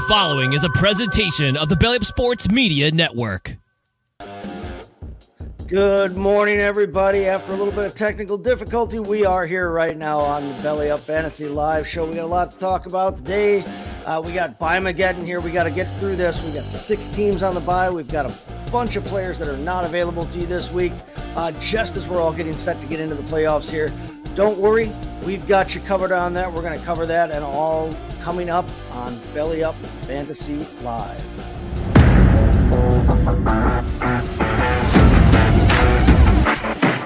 following is a presentation of the Belly Up Sports Media Network. Good morning, everybody. After a little bit of technical difficulty, we are here right now on the Belly Up Fantasy Live show. We got a lot to talk about today. We got Byemageddon here. We got to get through this. We got 6 teams on the bye. We've got a bunch of players that are not available to you this week, just as we're all getting set to get into the playoffs here. Don't worry, we've got you covered on that. We're going to cover that and all coming up on Belly Up Fantasy Live.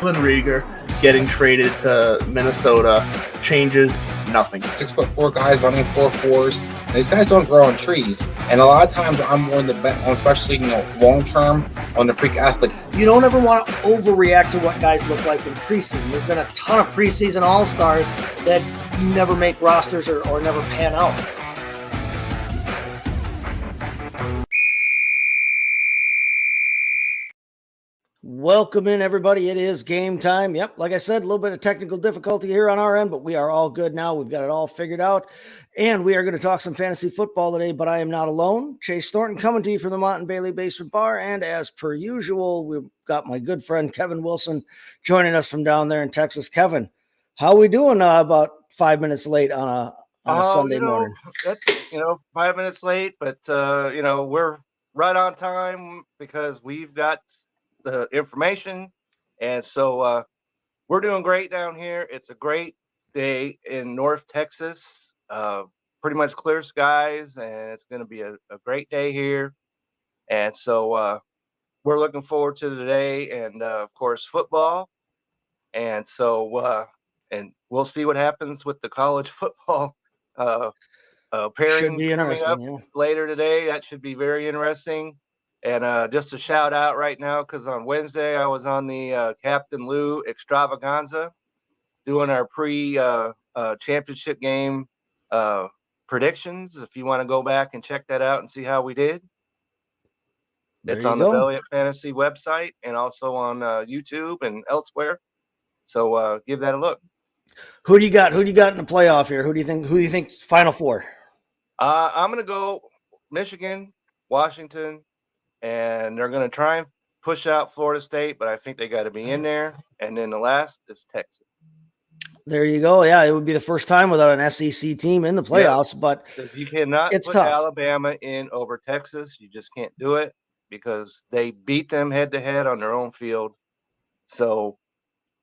Rieger getting traded to Minnesota changes nothing. 6'4" guys running 4.4s. These guys don't grow on trees, and a lot of times I'm willing to bet on, especially long term, on the freak athlete. You don't ever want to overreact to what guys look like in preseason. There's been a ton of preseason all-stars that never make rosters or never pan out. Welcome in, everybody. It is game time. Yep, like I said, a little bit of technical difficulty here on our end, but we are all good now. We've got it all figured out, and we are going to talk some fantasy football today, but I am not alone. Chase Thornton coming to you from the Mott and Bailey Basement Bar, and as per usual, we've got my good friend Kevin Wilson joining us from down there in Texas. Kevin, how are we doing about 5 minutes late on a Sunday morning? That's, 5 minutes late, but, we're right on time because we've got the information, and so we're doing great down here. It's a great day in North Texas, pretty much clear skies, and it's going to be a great day here. And so we're looking forward to today, and of course football. And so and we'll see what happens with the college football pairings coming up later today. That should be very interesting. And just a shout out right now, because on Wednesday I was on the Captain Lou extravaganza doing our championship game predictions. If you want to go back and check that out and see how we did, it's on the Belly Up Fantasy website and also on YouTube and elsewhere. So give that a look. Who do you got? Who do you got in the playoff here? Who do you think Final Four? I'm going to go Michigan, Washington. And they're going to try and push out Florida State, but I think they got to be in there. And then the last is Texas. There you go. Yeah, it would be the first time without an SEC team in the playoffs, but you cannot put tough. Alabama in over Texas. You just can't do it because they beat them head-to-head on their own field. So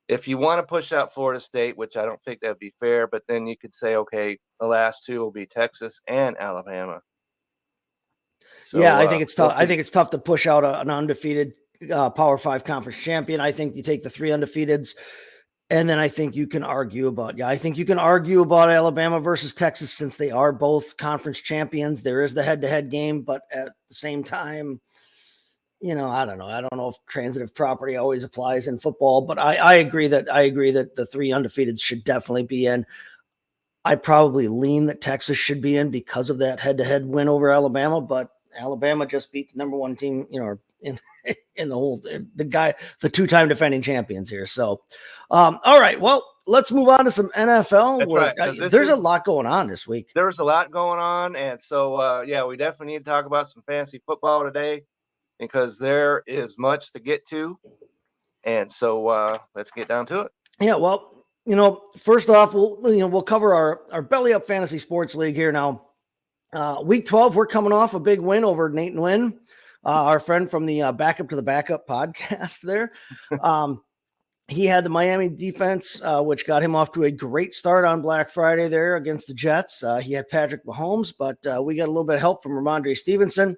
if you want to push out Florida State, which I don't think that would be fair, but then you could say, okay, the last two will be Texas and Alabama. So, yeah, I think it's tough. I think it's tough to push out an undefeated Power 5 conference champion. I think you take the 3 undefeateds, and then I think you can argue about Alabama versus Texas since they are both conference champions. There is the head-to-head game, but at the same time, I don't know. I don't know if transitive property always applies in football, but I agree that the 3 undefeateds should definitely be in. I probably lean that Texas should be in because of that head-to-head win over Alabama, but Alabama just beat the number 1 team, in the whole, the 2-time defending champions here. So, all right, well, let's move on to some NFL. Right. There's a lot going on this week. There's a lot going on. And so, we definitely need to talk about some fantasy football today because there is much to get to. And so let's get down to it. Yeah, well, first off, we'll cover our Belly Up Fantasy Sports League here now. Week 12, we're coming off a big win over Nate and Wynn, our friend from the Backup to the Backup podcast there. He had the Miami defense, which got him off to a great start on Black Friday there against the Jets. He had Patrick Mahomes, but we got a little bit of help from Ramondre Stevenson.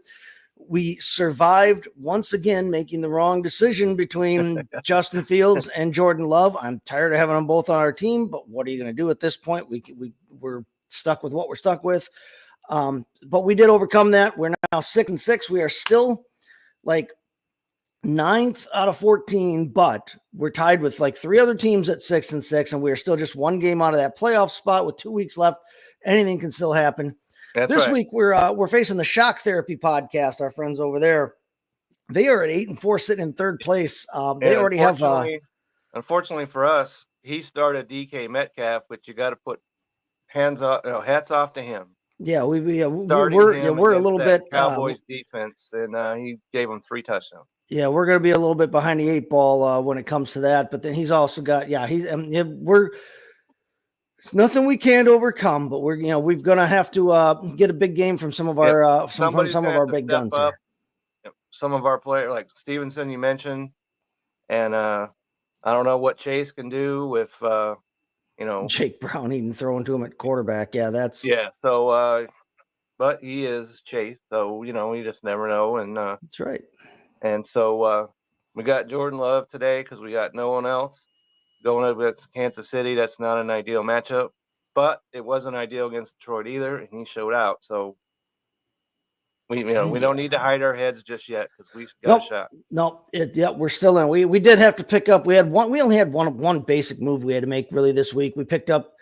We survived once again, making the wrong decision between Justin Fields and Jordan Love. I'm tired of having them both on our team, but what are you going to do at this point? We're stuck with what we're stuck with. But we did overcome that. We're now 6-6. We are still like 9th out of 14, but we're tied with like 3 other teams at 6-6, and we're still just 1 game out of that playoff spot with 2 weeks left. Anything can still happen. This week we're facing the Shock Therapy podcast. Our friends over there, they are at 8-4, sitting in 3rd place. They already have. Unfortunately for us, he started DK Metcalf, which you got to put hats off to him. Yeah, starting we're him we're a against little that bit Cowboys defense, and he gave them 3 touchdowns. yeah, we're going to be a little bit behind the 8 ball when it comes to that. But then he's also got we're it's nothing we can't overcome. But we're going to have to get a big game from some of Yep. our Somebody's some of gonna our have to big step guns up. here. Yep. Some of our players, like Stevenson, you mentioned, and I don't know what Chase can do with Jake Brown even throwing to him at quarterback. Yeah, that's yeah. So, but he is Chase, so you just never know, that's right. and so we got Jordan Love today because we got no one else going up against Kansas City. That's not an ideal matchup, but it wasn't ideal against Detroit either, and he showed out. So we don't need to hide our heads just yet because we've got a shot. Nope. We're still in. We did have to pick up. We only had one basic move we had to make really this week. We picked up,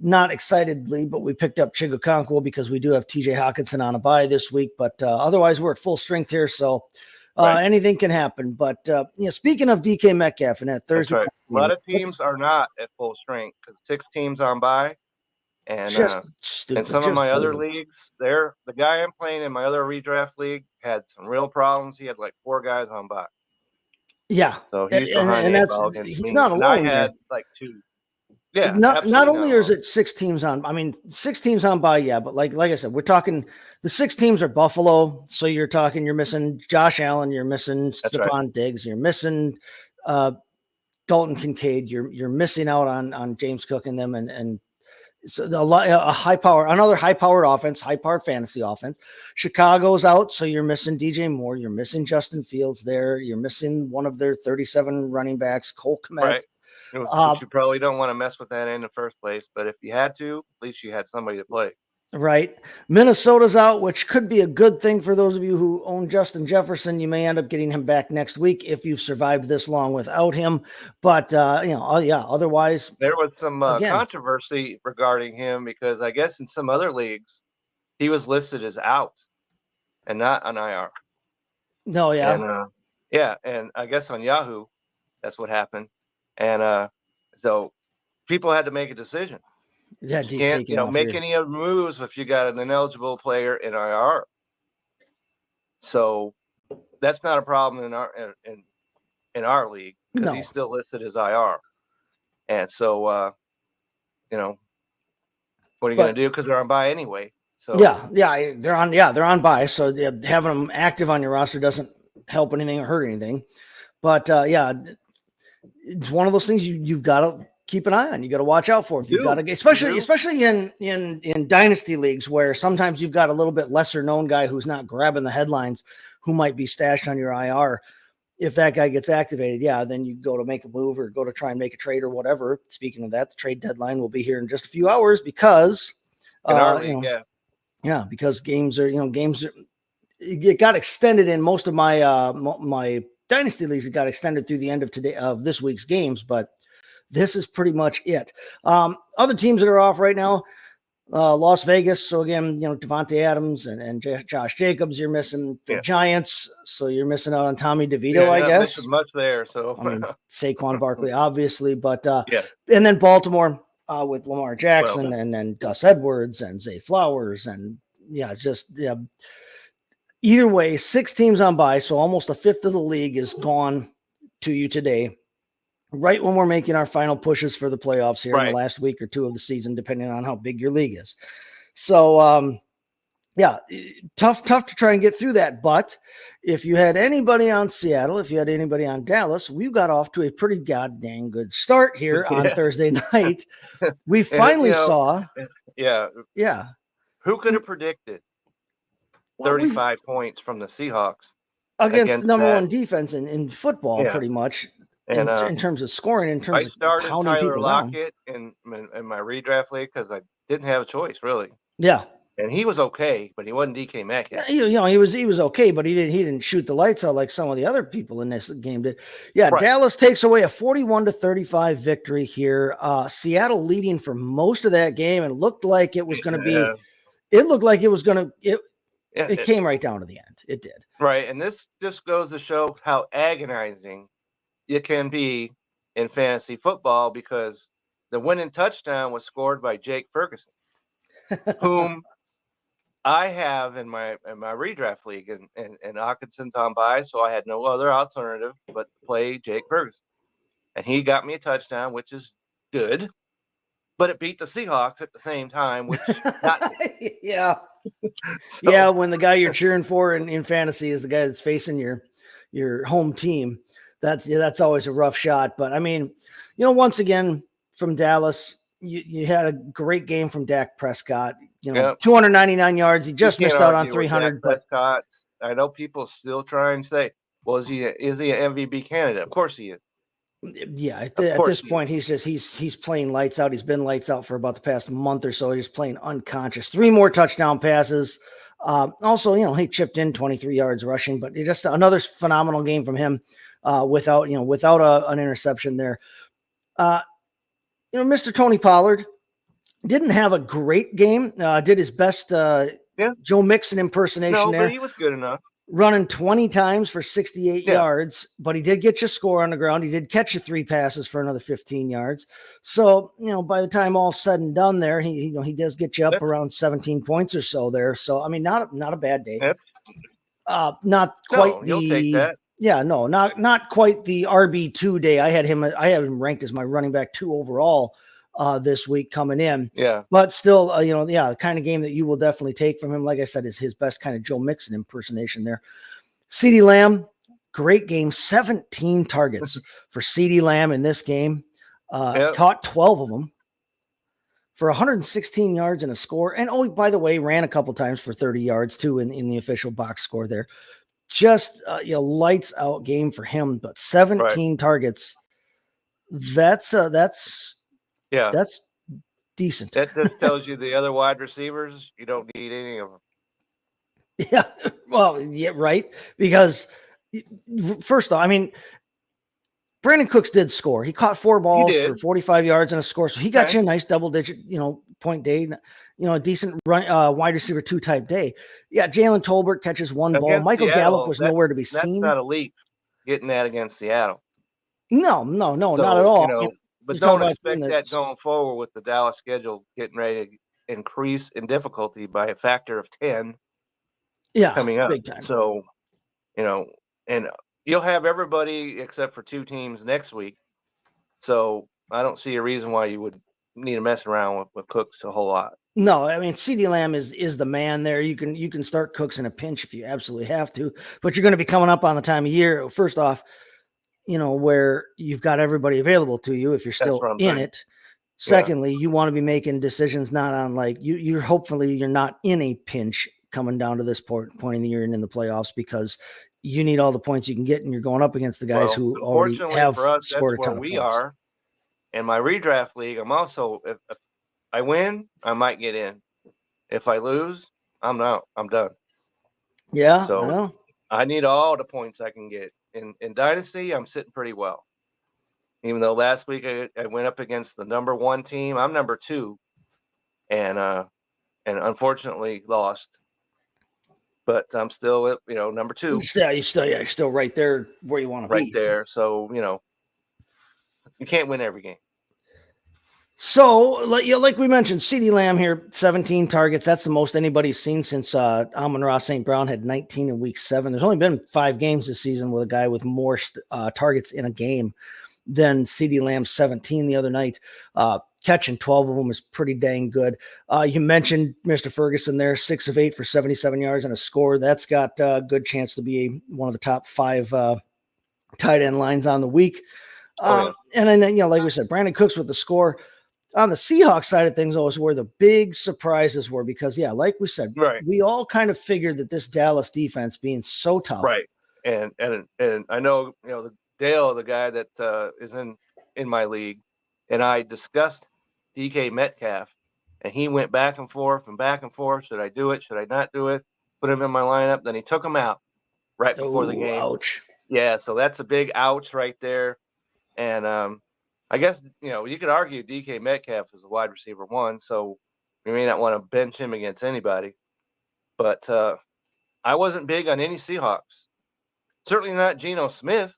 not excitedly, but we picked up Chigokonkwo because we do have TJ Hawkinson on a bye this week. But otherwise, we're at full strength here, so Right. anything can happen. But speaking of DK Metcalf and that That's Thursday, right. A lot of teams are not at full strength because 6 teams on bye, and just stupid. in some of my other leagues, the guy I'm playing in my other redraft league had some real problems. He had like 4 guys on bye. Yeah. So he's behind the 8 ball against he's me. not And alone I had there. like 2. Yeah. Not only is it 6 teams on, I mean, 6 teams on bye, yeah, but like I said, we're talking the 6 teams are Buffalo. So you're missing Josh Allen, you're missing Stephon Diggs, you're missing Dalton Kincaid, you're missing out on James Cook and them, and so another high-powered offense, high-powered fantasy offense. Chicago's out, so you're missing DJ Moore, you're missing Justin Fields there, you're missing one of their 37 running backs, Cole Kmet. Right. Which you probably don't want to mess with that in the first place, but if you had to, at least you had somebody to play. Right. Minnesota's out, which could be a good thing for those of you who own Justin Jefferson. You may end up getting him back next week if you've survived this long without him. But, otherwise. There was some controversy regarding him because I guess in some other leagues, he was listed as out and not on IR. No, yeah. And, and I guess on Yahoo, that's what happened. And so people had to make a decision. Yeah, you can't make any other moves if you got an ineligible player in IR. So that's not a problem in our league because he's still listed as IR. And so what are you going to do? Because they're on bye anyway. So they're on bye. So having them active on your roster doesn't help anything or hurt anything. But it's one of those things you've got to keep an eye on. You got to watch out for. If you've got to, especially in dynasty leagues where sometimes you've got a little bit lesser known guy who's not grabbing the headlines, who might be stashed on your IR. If that guy gets activated, then you go to make a move or go to try and make a trade or whatever. Speaking of that, the trade deadline will be here in just a few hours because in our league, because it got extended in most of my my dynasty leagues. It got extended through the end of this week's games, but this is pretty much it. Other teams that are off right now, Las Vegas. So again, Devontae Adams and Josh Jacobs, you're missing the Giants. So you're missing out on Tommy DeVito, I guess. Missing much there. So I mean, Saquon Barkley, obviously, but and then Baltimore with Lamar Jackson and then Gus Edwards and Zay Flowers and either way, 6 teams on bye. So almost a fifth of the league is gone to you today. Right when we're making our final pushes for the playoffs here in the last week or 2 of the season, depending on how big your league is. So, tough to try and get through that. But if you had anybody on Seattle, if you had anybody on Dallas, we got off to a pretty goddamn good start here on Thursday night. We finally saw. Yeah. Who could have predicted 35 points from the Seahawks against the number 1 defense in football, pretty much. And in terms of scoring, in terms of pounding people down. I started Tyler Lockett in my redraft league because I didn't have a choice, really. Yeah. And he was okay, but he wasn't DK Metcalf. He was okay, but he didn't shoot the lights out like some of the other people in this game did. Yeah, Dallas takes away a 41-35 victory here. Seattle leading for most of that game, and looked like it was going to be. It looked like it was going to. It came right down to the end. It did. Right, and this just goes to show how agonizing it can be in fantasy football because the winning touchdown was scored by Jake Ferguson, whom I have in my redraft league, and Hawkinson's on bye, so I had no other alternative but to play Jake Ferguson, and he got me a touchdown, which is good. But it beat the Seahawks at the same time, which not yeah. so, Yeah, when the guy you're cheering for in fantasy is the guy that's facing your home team, that's always a rough shot. But I mean, once again from Dallas, you had a great game from Dak Prescott. 299 yards. He just missed out on 300. But Prescott, I know people still try and say, "Well, is he an MVP candidate?" Of course he is. Yeah, at this point, he's playing lights out. He's been lights out for about the past month or so. He's playing unconscious. 3 more touchdown passes. Also, he chipped in 23 yards rushing, but just another phenomenal game from him without an interception there. Mr. Tony Pollard didn't have a great game. Did his best Joe Mixon impersonation there. But he was good enough. Running 20 times for 68 yards, but he did get you a score on the ground. He did catch you 3 passes for another 15 yards. So, by the time all's said and done there, he does get you up around 17 points or so there. So, I mean, not a bad day. Not quite you'll take that. Yeah, no, not quite the RB2 day. I had him ranked as my running back 2 overall this week coming in. Yeah. But still, the kind of game that you will definitely take from him, like I said, is his best kind of Joe Mixon impersonation there. CeeDee Lamb, great game. 17 targets for CeeDee Lamb in this game. Caught 12 of them for 116 yards and a score. And, by the way, ran a couple times for 30 yards, too, in the official box score there. Just, lights out game for him. But 17 targets, that's decent. That just tells you the other wide receivers, you don't need any of them. Yeah, well, yeah, right. Because first off, I mean, Brandon Cooks did score. He caught 4 balls for 45 yards and a score, so he got you a nice double-digit, point day. A decent run, wide receiver 2 type day. Yeah, Jalen Tolbert catches 1 ball. Michael Gallup was nowhere to be seen. That's not a leap getting that against Seattle. No, not at all. But don't expect that going forward with the Dallas schedule getting ready to increase in difficulty by a factor of 10. Yeah, coming up. Big time. So, and you'll have everybody except for 2 teams next week. So I don't see a reason why you would need to mess around with Cooks a whole lot. No, I mean, CeeDee Lamb is the man there. You can start Cooks in a pinch if you absolutely have to, but you're going to be coming up on the time of year. First off, where you've got everybody available to you if you're still in it. Secondly, you want to be making decisions not on you're hopefully you're not in a pinch coming down to this point in the year and in the playoffs, because you need all the points you can get, and you're going up against the guys who already have for us, scored a ton of we points. Are. In my redraft league, I'm also, if I win, I might get in. If I lose, I'm out. I'm done. Yeah. So I need all the points I can get. In Dynasty, I'm sitting pretty well. Even though last week I went up against the number 1 team, I'm number 2, and unfortunately lost. But I'm still at number 2. Yeah, you're still right there where you want to be. Right there. So you can't win every game. So, like we mentioned, CeeDee Lamb here, 17 targets. That's the most anybody's seen since Amon-Ra St. Brown had 19 in week 7. There's only been 5 games this season with a guy with more targets in a game than CeeDee Lamb's 17 the other night. Catching 12 of them is pretty dang good. You mentioned Mr. Ferguson there, 6 of 8 for 77 yards and a score. That's got a good chance to be one of the top 5 tight end lines on the week. And then, like we said, Brandon Cooks with the score. On the Seahawks side of things, always where the big surprises were, because, like we said, we all kind of figured that this Dallas defense being so tough. Right. And I know, the Dale, the guy that is in my league, and I discussed DK Metcalf, and he went back and forth. Should I do it? Should I not do it? Put him in my lineup. Then he took him out right before the game. Ouch. Yeah. So that's a big ouch right there. And, I guess, you could argue DK Metcalf is a wide receiver 1, so you may not want to bench him against anybody. But I wasn't big on any Seahawks. Certainly not Geno Smith,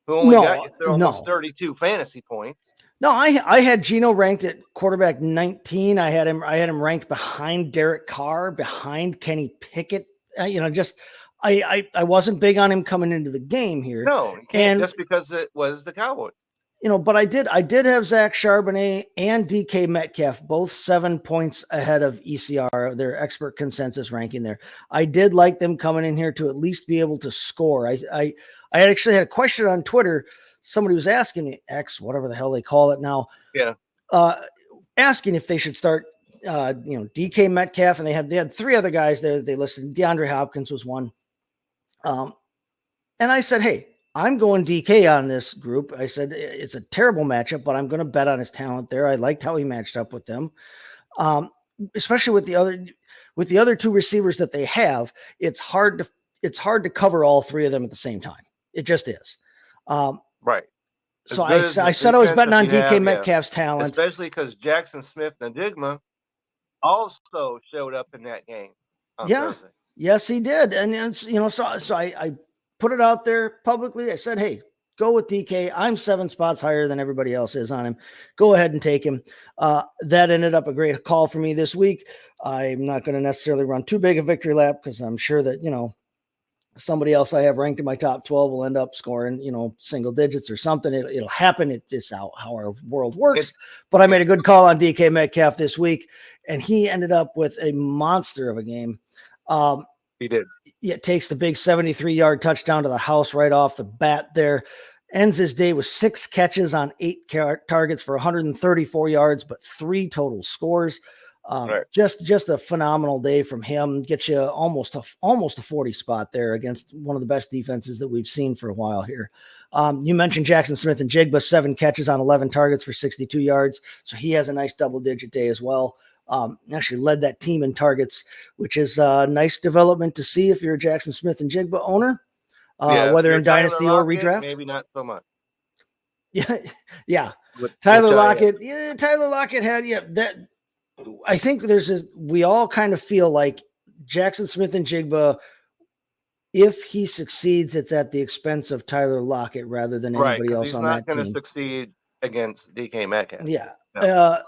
who only got you almost 32 fantasy points. No, I had Gino ranked at quarterback 19. I had him ranked behind Derek Carr, behind Kenny Pickett. I wasn't big on him coming into the game here. No, you can't just because it was the Cowboys. But I did have Zach Charbonnet and DK Metcalf, both 7 points ahead of ECR, their expert consensus ranking there. I did like them coming in here to at least be able to score. I actually had a question on Twitter. Somebody was asking me, X, whatever the hell they call it now. Yeah. Asking if they should start, DK Metcalf, and they had 3 other guys there that they listed. DeAndre Hopkins was one. And I said, hey, I'm going DK on this group. I said, it's a terrible matchup, but I'm going to bet on his talent there. I liked how he matched up with them. Especially with the other 2 receivers that they have, it's hard to cover all 3 of them at the same time. It just is. Right. So I said I was betting on DK Metcalf's talent. Especially because Jackson Smith and Digma also showed up in that game on Thursday. Yes, he did. And so I put it out there publicly. I said, hey, go with DK. I'm 7 spots higher than everybody else is on him. Go ahead and take him. That ended up a great call for me this week. I'm not going to necessarily run too big a victory lap because I'm sure that, somebody else I have ranked in my top 12 will end up scoring, single digits or something. It'll happen. It's just how our world works. But I made a good call on DK Metcalf this week, and he ended up with a monster of a game. He did. It takes the big 73-yard touchdown to the house right off the bat there. Ends his day with 6 catches on 8 targets for 134 yards, but 3 total scores. Right. Just a phenomenal day from him. Gets you almost a 40 spot there against one of the best defenses that we've seen for a while here. You mentioned Jackson Smith and Jigba, 7 catches on 11 targets for 62 yards. So he has a nice double-digit day as well. Actually led that team in targets, which is a nice development to see if you're a Jackson Smith and Jigba owner, whether in Dynasty or redraft. Maybe not so much. Yeah. Tyler Lockett. Yeah, Tyler Lockett had that. I think we all kind of feel like Jackson Smith and Jigba, if he succeeds, it's at the expense of Tyler Lockett rather than anybody else on that team. He's not going to succeed against DK Metcalf. Yeah. No.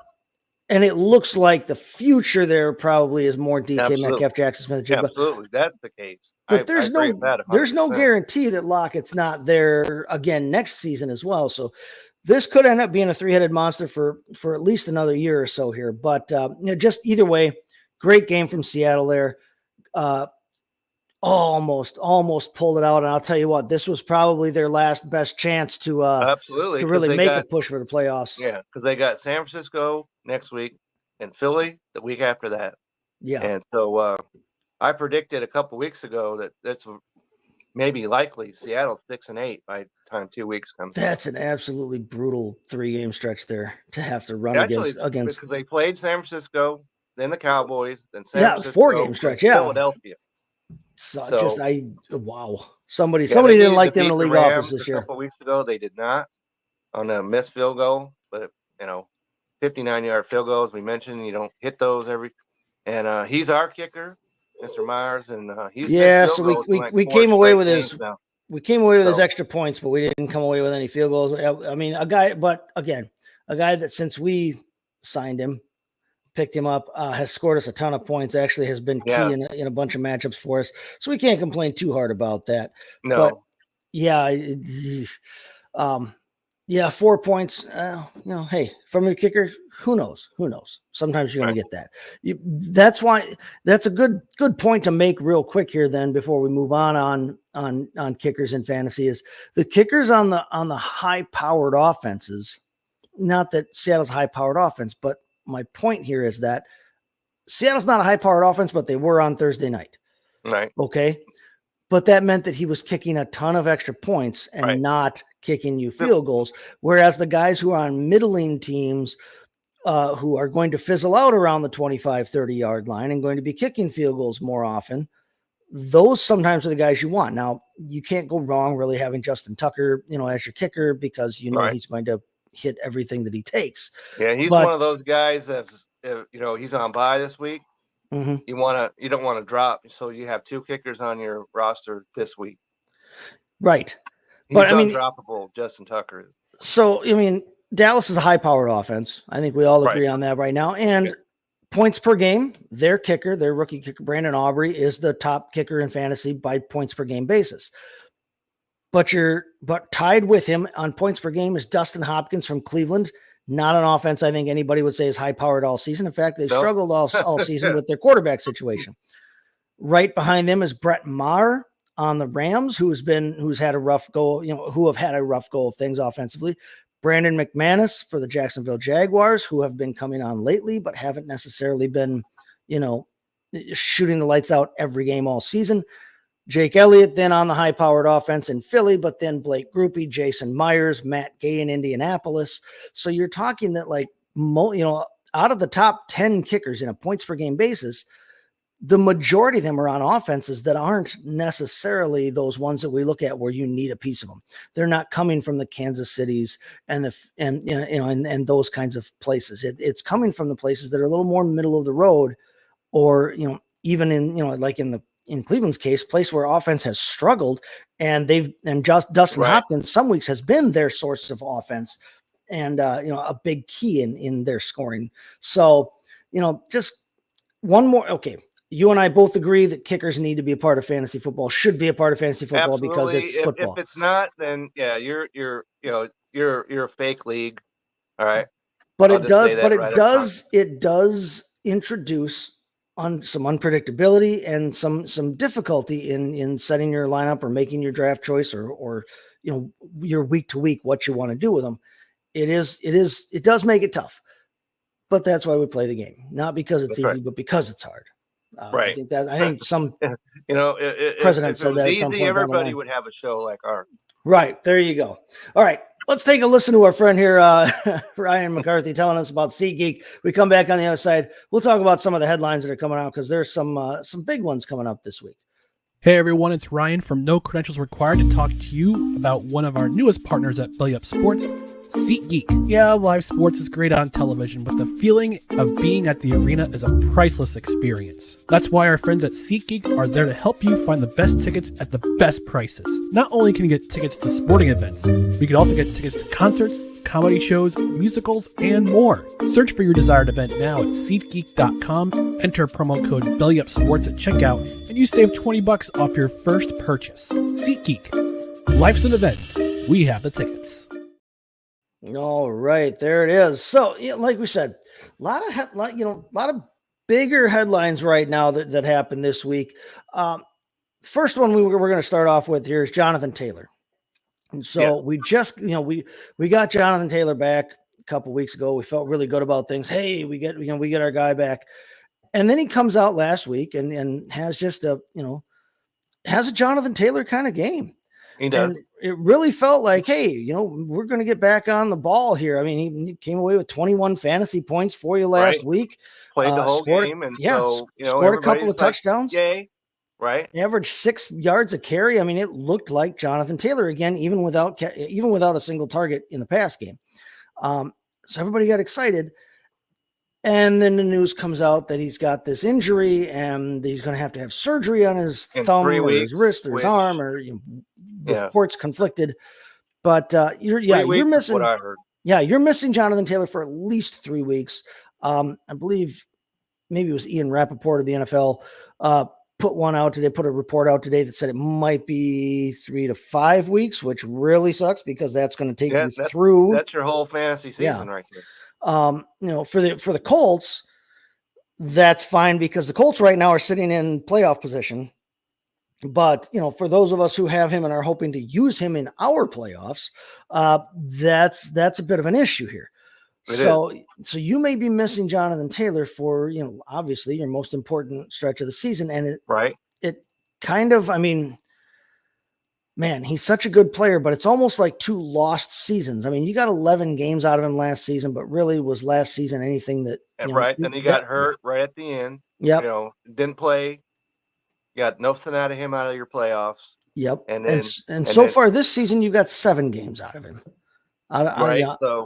And it looks like the future there probably is more DK Metcalf, Jackson Smith, Jigba. Absolutely, that's the case. But there's no guarantee that Lockett's not there again next season as well. So this could end up being a 3-headed monster for at least another year or so here. But just either way, great game from Seattle there. Almost pulled it out. And I'll tell you what, this was probably their last best chance to really make a push for the playoffs. Yeah, because they got San Francisco next week and Philly the week after that. Yeah. And so I predicted a couple weeks ago that that's maybe likely Seattle 6-8 by the time 2 weeks comes. That's an absolutely brutal 3-game stretch there to have to run against because they played San Francisco, then the Cowboys, then San Francisco, 4-game stretch, Philadelphia. So wow. Somebody didn't like them in the league office this year. A couple weeks ago, they did not on a missed field goal, but 59-yard field goals we mentioned, you don't hit those and he's our kicker, Mr. Myers, and he's so we came away with his extra points, but we didn't come away with any field goals. I mean, a guy that since we signed him, picked him up, has scored us a ton of points, actually has been key in a bunch of matchups for us. So we can't complain too hard about that. No. But 4 points, hey, from your kicker, who knows? Sometimes you're going to get that. That's a good point to make real quick here then before we move on kickers in fantasy is the kickers on the high-powered offenses, not that Seattle's a high-powered offense, but my point here is that Seattle's not a high-powered offense, but they were on Thursday night. Right. Okay. But that meant that he was kicking a ton of extra points and not kicking you field goals. Whereas the guys who are on middling teams who are going to fizzle out around the 25, 30-yard line and going to be kicking field goals more often, those sometimes are the guys you want. Now, you can't go wrong really having Justin Tucker, as your kicker because he's going to hit everything that he takes. Yeah, he's one of those guys that's he's on bye this week. Mm-hmm. You don't want to drop, so you have 2 kickers on your roster this week. Right. He's undroppable, Justin Tucker is. So, Dallas is a high-powered offense. I think we all agree on that right now. And points per game, their kicker, their rookie kicker, Brandon Aubrey, is the top kicker in fantasy by points per game basis. But tied with him on points per game is Dustin Hopkins from Cleveland. Not an offense I think anybody would say is high-powered all season. In fact, they've struggled all season with their quarterback situation. Right behind them is Brett Maher on the Rams, who's had a rough go, who have had a rough go of things offensively. Brandon McManus for the Jacksonville Jaguars, who have been coming on lately, but haven't necessarily been, shooting the lights out every game all season. Jake Elliott then on the high-powered offense in Philly, but then Blake Grupe, Jason Myers, Matt Gay in Indianapolis. So you're talking that out of the top 10 kickers in a points per game basis, the majority of them are on offenses that aren't necessarily those ones that we look at where you need a piece of them. They're not coming from the Kansas Cities and those kinds of places. It's coming from the places that are a little more middle of the road, or even in Cleveland's case, place where offense has struggled, and Dustin Hopkins some weeks has been their source of offense, and a big key in their scoring. So just one more. Okay. You and I both agree that kickers need to be a part of fantasy football, should be a part of fantasy football. Absolutely. Because it's football. If it's not, then you're a fake league. All right. But it does introduce on some unpredictability and some difficulty in setting your lineup or making your draft choice or your week to week, what you want to do with them. It does make it tough, but that's why we play the game, not because it's easy, but because it's hard. Right. I think some president said that at some point. Everybody would have a show like ours. Right. There you go. All right. Let's take a listen to our friend here, Ryan McCarthy, telling us about SeatGeek. We come back on the other side. We'll talk about some of the headlines that are coming out, because there's some big ones coming up this week. Hey everyone, it's Ryan from No Credentials Required to talk to you about one of our newest partners at Belly Up Sports, SeatGeek. Yeah, live sports is great on television, but the feeling of being at the arena is a priceless experience. That's why our friends at SeatGeek are there to help you find the best tickets at the best prices. Not only can you get tickets to sporting events, but you can also get tickets to concerts, comedy shows, musicals, and more. Search for your desired event now at SeatGeek.com, enter promo code BellyUpSports at checkout, and you save $20 off your first purchase. SeatGeek. Life's an event. We have the tickets. All right, there it is. So, like we said, a lot of bigger headlines right now that happened this week. First one we're going to start off with here is Jonathan Taylor. And so we just, we got Jonathan Taylor back a couple weeks ago. We felt really good about things. Hey, we get our guy back. And then he comes out last week and has just a Jonathan Taylor kind of game. He does. And it really felt like, hey, we're going to get back on the ball here. I mean, he came away with 21 fantasy points for you last week. Played the whole game. And scored a couple of touchdowns. Yay. Right. Averaged 6 yards a carry. I mean, it looked like Jonathan Taylor again, even without a single target in the pass game. So everybody got excited. And then the news comes out that he's got this injury and he's going to have surgery on his thumb or his wrist or his arm, or reports conflicted. But you're missing what I heard. Yeah, you're missing Jonathan Taylor for at least 3 weeks. I believe maybe it was Ian Rappaport of the NFL put a report out today that said it might be 3 to 5 weeks, which really sucks because that's going to take you through. That's your whole fantasy season right there. For the Colts, that's fine because the Colts right now are sitting in playoff position. But, for those of us who have him and are hoping to use him in our playoffs, that's a bit of an issue here. So you may be missing Jonathan Taylor for, obviously your most important stretch of the season. And it kind of, man, he's such a good player, but it's almost like 2 lost seasons. I mean, you got 11 games out of him last season, but really was last season anything that, then he got hurt right at the end. Yep. Didn't play. Got nothing out of him out of your playoffs. Yep. And so far this season, you got 7 games out of him.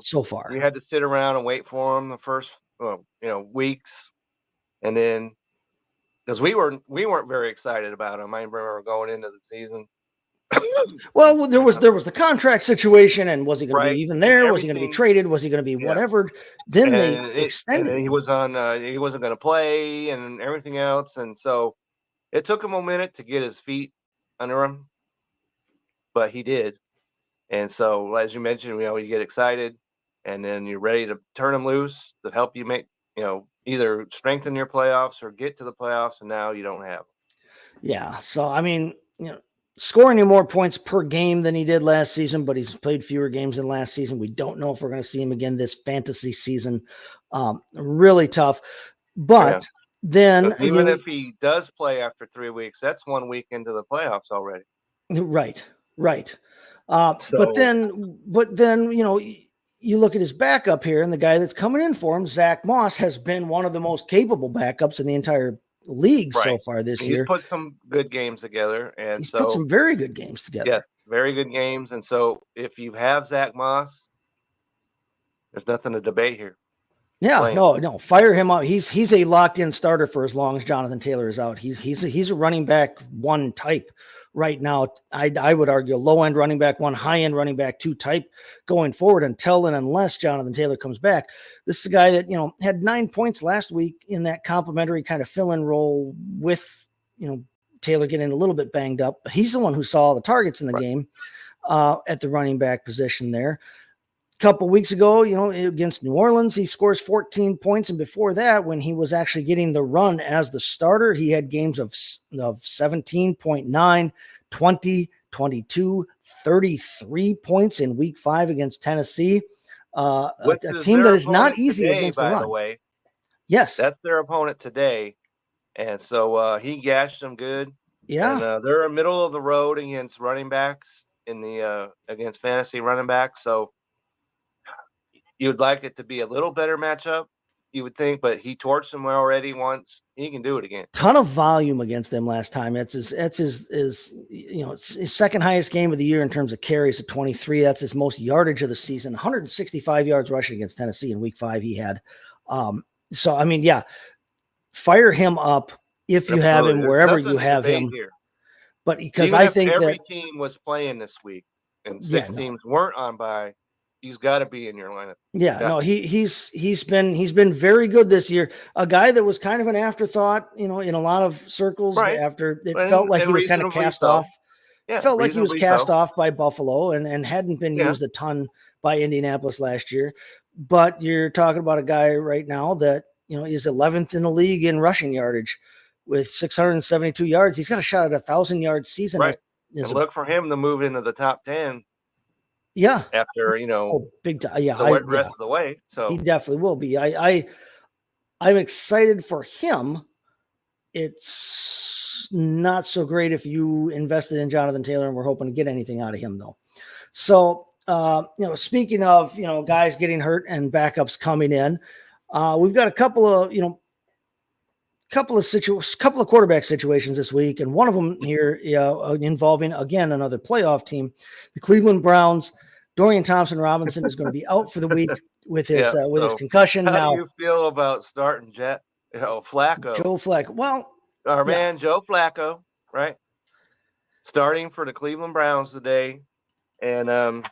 So far. We had to sit around and wait for him the first, weeks. And then, because we weren't very excited about him. I remember going into the season. Well, there was the contract situation, and was he going to be even there? Was he going to be Everything. traded? Was he going to be Yeah. whatever? Then they And extended then he him. was on. He wasn't going to play, and everything else. And so it took him a minute to get his feet under him, but he did. And so, as you mentioned, you get excited, and then you're ready to turn him loose to help you make, either strengthen your playoffs or get to the playoffs. And now you don't have. Yeah. So I mean, scoring more points per game than he did last season, but he's played fewer games than last season. We don't know if we're going to see him again this fantasy season. Really tough. But then even if he does play after 3 weeks, that's 1 week into the playoffs already. Right. But then, you look at his backup here, and the guy that's coming in for him, Zach Moss, has been one of the most capable backups in the entire league so far this year. He's put some good games together, and he's put some very good games together. Yeah, very good games. And so if you have Zach Moss, there's nothing to debate here. Yeah, no, fire him out. He's a locked-in starter for as long as Jonathan Taylor is out. He's a running back one type right now. I would argue a low-end running back one, high-end running back two type going forward until and unless Jonathan Taylor comes back. This is a guy that had 9 points last week in that complimentary kind of fill-in role with Taylor getting a little bit banged up, but he's the one who saw all the targets in the game at the running back position there. Couple weeks ago, against New Orleans, he scores 14 points. And before that, when he was actually getting the run as the starter, he had games of 17.9, 20, 22, 33 points in week 5 against Tennessee. A team that is not easy today, against the run. By the way. Yes. That's their opponent today. And so he gashed them good. Yeah. And they're middle of the road against running backs against fantasy running backs. So you would like it to be a little better matchup, you would think, but he torched them already once. He can do it again. Ton of volume against them last time. It's his second highest game of the year in terms of carries at 23. That's his most yardage of the season. 165 yards rushing against Tennessee in week 5 he had. So, I mean, yeah, fire him up if you have him, wherever you have him. Here. But because even I think every team was playing this week and 6 teams weren't on bye, he's got to be in your lineup. Yeah, no, he's been very good this year. A guy that was kind of an afterthought, in a lot of circles after it felt like he was kind of cast off. Yeah, felt like he was cast off by Buffalo and hadn't been used a ton by Indianapolis last year. But you're talking about a guy right now that is 11th in the league in rushing yardage with 672 yards. He's got a shot at 1,000-yard season. Right. And look for him to move into the top 10. Yeah. After big time. Yeah, the rest of the way. So he definitely will be. I'm excited for him. It's not so great if you invested in Jonathan Taylor and we're hoping to get anything out of him though. So speaking of guys getting hurt and backups coming in, we've got a couple of quarterback situations this week, and one of them here involving again another playoff team, the Cleveland Browns. Dorian Thompson-Robinson is going to be out for the week with his concussion. How do you feel about starting Flacco? Joe Flacco. Well, our man Joe Flacco, right? Starting for the Cleveland Browns today, and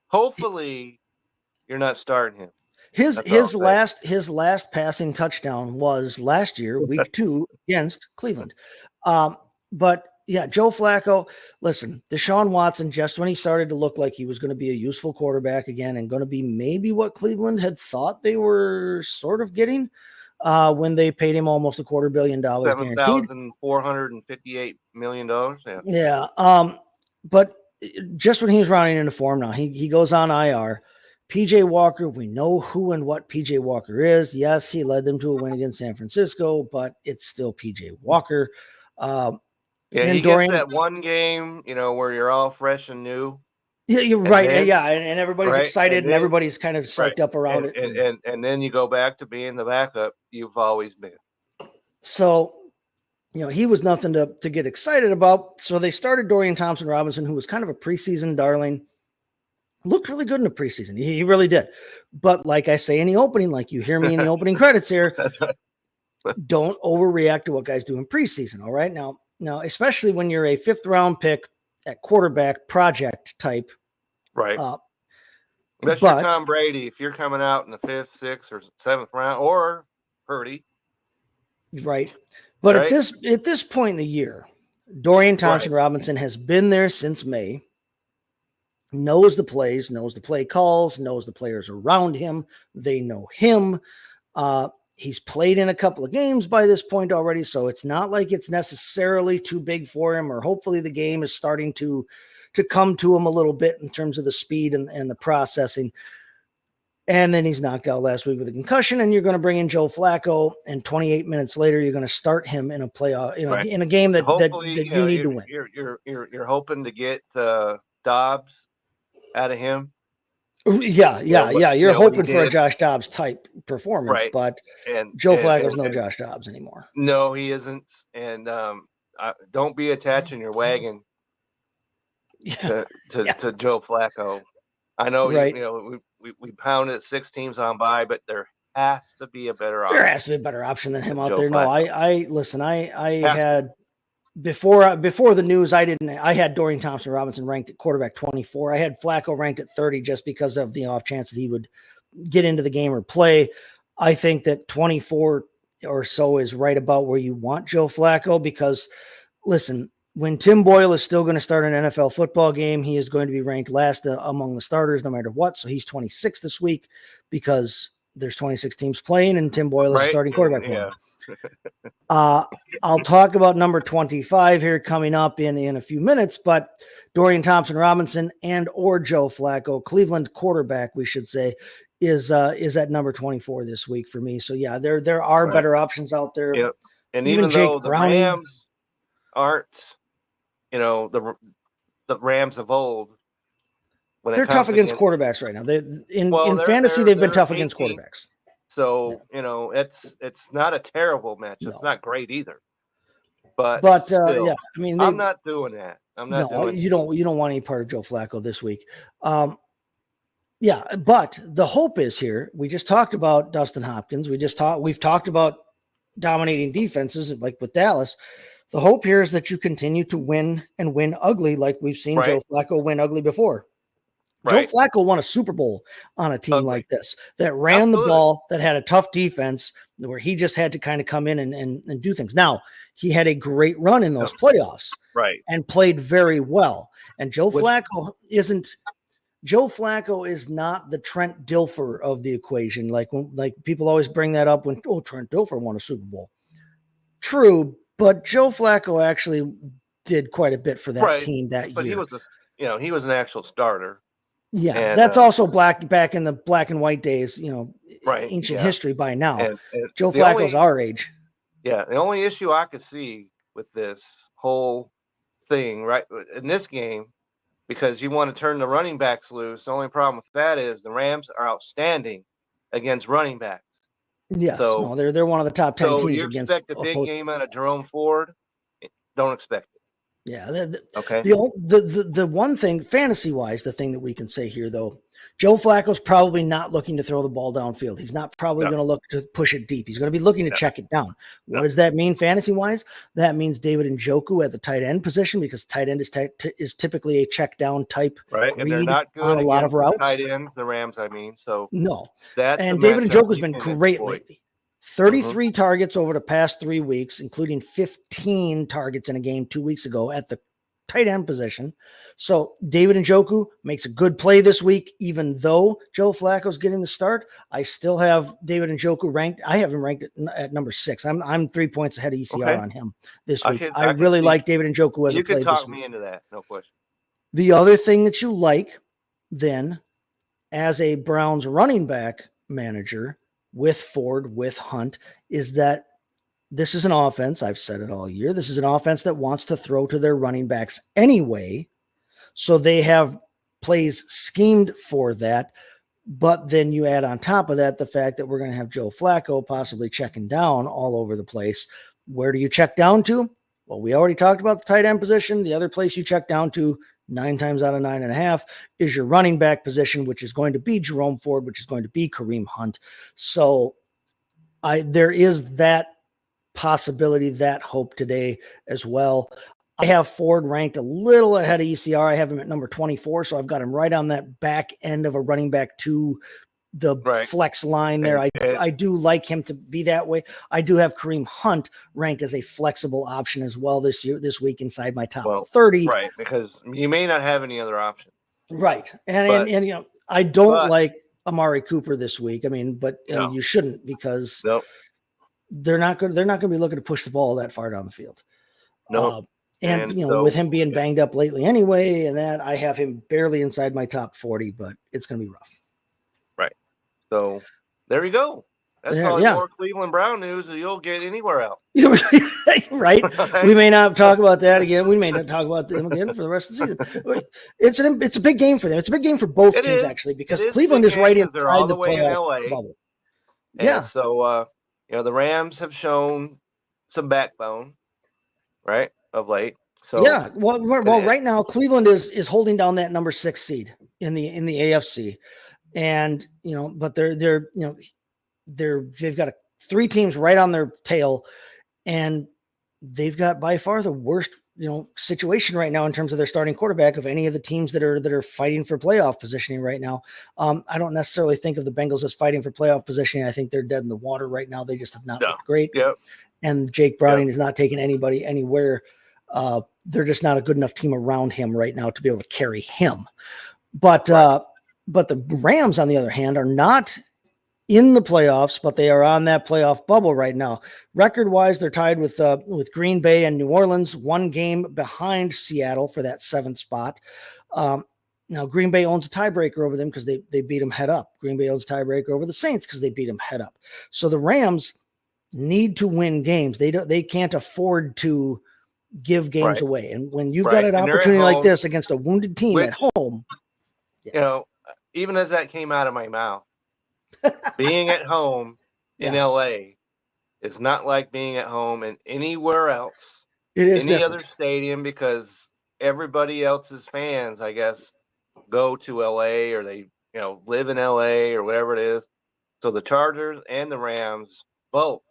hopefully you're not starting him. His last passing touchdown was last year, week 2 against Cleveland. But yeah, Joe Flacco, listen, Deshaun Watson, just when he started to look like he was going to be a useful quarterback again and going to be maybe what Cleveland had thought they were sort of getting when they paid him almost $250 million guaranteed. $7,458 million. Yeah. Yeah. But just when he's rounding into form now, he goes on IR. PJ Walker, we know who and what PJ Walker is. Yes, he led them to a win against San Francisco, but it's still PJ Walker. He gets that one game, where you're all fresh and new. Yeah, you're right. And everybody's excited and everybody's kind of psyched up around it. And then you go back to being the backup you've always been. So, he was nothing to get excited about. So they started Dorian Thompson-Robinson, who was kind of a preseason darling. Looked really good in the preseason. He really did. But like I say in the opening, like you hear me in the opening credits here, don't overreact to what guys do in preseason. All right. Now, Now, especially when you're a 5th round pick at quarterback project type. Right. Uh, Unless you're Tom Brady, if you're coming out in the 5th, 6th, or 7th round, or Purdy. Right. But right? at this point in the year, Dorian Thompson-Robinson has been there since May, knows the plays, knows the play calls, knows the players around him. They know him. He's played in a couple of games by this point already, so it's not like it's necessarily too big for him, or hopefully the game is starting to come to him a little bit in terms of the speed and the processing. And then he's knocked out last week with a concussion, and you're going to bring in Joe Flacco, and 28 minutes later, you're going to start him in a playoff, in a game that you need to win. You're hoping to get Dobbs out of him. Yeah. You're hoping for a Josh Dobbs type performance, but Joe Flacco's no Josh Dobbs anymore. No, he isn't. And don't be attaching your wagon to Joe Flacco. I know, we pounded 6 teams on by, but there has to be a better option. There has to be a better option than him out there. No, I listen. I had before the news. I had Dorian Thompson-Robinson ranked at quarterback 24. I had Flacco ranked at 30 just because of the off chance that he would get into the game or play. I think that 24 or so is right about where you want Joe Flacco, because listen, when Tim Boyle is still going to start an NFL football game, he is going to be ranked last among the starters no matter what. So he's 26 this week because there's 26 teams playing and Tim Boyle is starting quarterback for him. I'll talk about number 25 here coming up in a few minutes, but Dorian Thompson-Robinson and or Joe Flacco, Cleveland quarterback, we should say, is at number 24 this week for me. So yeah, there are better options out there. Yep. And even though the Rams aren't, the Rams of old, they're tough against quarterbacks right now. In fantasy, they've been tough against quarterbacks. So it's not a terrible match. No. It's not great either. But still, I mean, I'm not doing that. You don't want any part of Joe Flacco this week. But the hope is here. We just talked about Dustin Hopkins. We've talked about dominating defenses like with Dallas. The hope here is that you continue to win and win ugly, like we've seen Joe Flacco win ugly before. Joe Flacco won a Super Bowl on a team like this that ran the ball, that had a tough defense, where he just had to kind of come in and do things. Now, he had a great run in those playoffs, and played very well. And Joe Flacco is not the Trent Dilfer of the equation. Like people always bring that up when Trent Dilfer won a Super Bowl. True, but Joe Flacco actually did quite a bit for that team that year. But he was an actual starter. Yeah, and that's also back in the black and white days, ancient history by now. And Joe Flacco's our age. Yeah, the only issue I could see with this whole thing, in this game, because you want to turn the running backs loose, the only problem with that is the Rams are outstanding against running backs. Yes, they're one of the top 10 teams you against. Expect a big game out of Jerome Ford? Don't expect it. Yeah. Okay. The one thing, fantasy wise, the thing that we can say here, though, Joe Flacco's probably not looking to throw the ball downfield. He's not probably going to look to push it deep. He's going to be looking to check it down. What does that mean fantasy wise? That means David Njoku at the tight end position, because tight end is typically a check down type. Right. And they're not good on a lot of routes. Tight end, the Rams, So no. And David Njoku's been great lately. 33 targets over the past 3 weeks, including 15 targets in a game 2 weeks ago at the tight end position. So David Njoku makes a good play this week, even though Joe Flacco's getting the start. I still have David Njoku ranked. I have him ranked at number 6. I'm 3 points ahead of ECR on him this week. I really like David Njoku as a play this week. You can talk me into that, no question. The other thing that you like then, as a Browns running back manager, with Ford, with Hunt, is that this is an offense, I've said it all year, this is an offense that wants to throw to their running backs anyway. So they have plays schemed for that. But then you add on top of that the fact that we're going to have Joe Flacco possibly checking down all over the place. Where do you check down to? Well, we already talked about the tight end position. The other place you check down to 9 times out of 9.5 is your running back position, which is going to be Jerome Ford, which is going to be Kareem Hunt. So there is that possibility, that hope today as well. I have Ford ranked a little ahead of ECR. I have him at number 24, so I've got him right on that back end of a running back 2, the Right. flex line there. I do like him to be that way. I do have Kareem Hunt ranked as a flexible option as well this week inside my top 30. Right, because you may not have any other option. Right. And you know, I don't like Amari Cooper this week. I mean, but you shouldn't, because they're not going to be looking to push the ball that far down the field. No. And you know, with him being banged up lately anyway, and that, I have him barely inside my top 40, but it's going to be rough. Right. So there you go. That's probably more Cleveland Brown news than you'll get anywhere else. Right. We may not talk about that again. We may not talk about them again for the rest of the season. But it's a big game for them. It's a big game for both teams, actually, because Cleveland is right inside they're all the way in playoff LA bubble. And so you know, the Rams have shown some backbone, right, of late. So well, right now Cleveland is holding down that number 6 seed in the AFC, and you know, but they've got 3 teams right on their tail, and they've got by far the worst situation right now in terms of their starting quarterback of any of the teams that are fighting for playoff positioning right now. I don't necessarily think of the Bengals as fighting for playoff positioning. I think they're dead in the water right now. They just have not looked great. And Jake Browning is not taking anybody anywhere. They're just not a good enough team around him right now to be able to carry him. But the Rams, on the other hand, are not in the playoffs, but they are on that playoff bubble right now. Record-wise, they're tied with Green Bay and New Orleans, 1 game behind Seattle for that 7th spot. Now, Green Bay owns a tiebreaker over them because they beat them head up. Green Bay owns a tiebreaker over the Saints because they beat them head up. So the Rams need to win games. They can't afford to give games away. And when you've got an opportunity like this against a wounded team at home, you know, even as that came out of my mouth, being at home in LA is not like being at home in anywhere else. It is any other stadium, because everybody else's fans, I guess, go to LA, or they live in LA or whatever it is. So the Chargers and the Rams both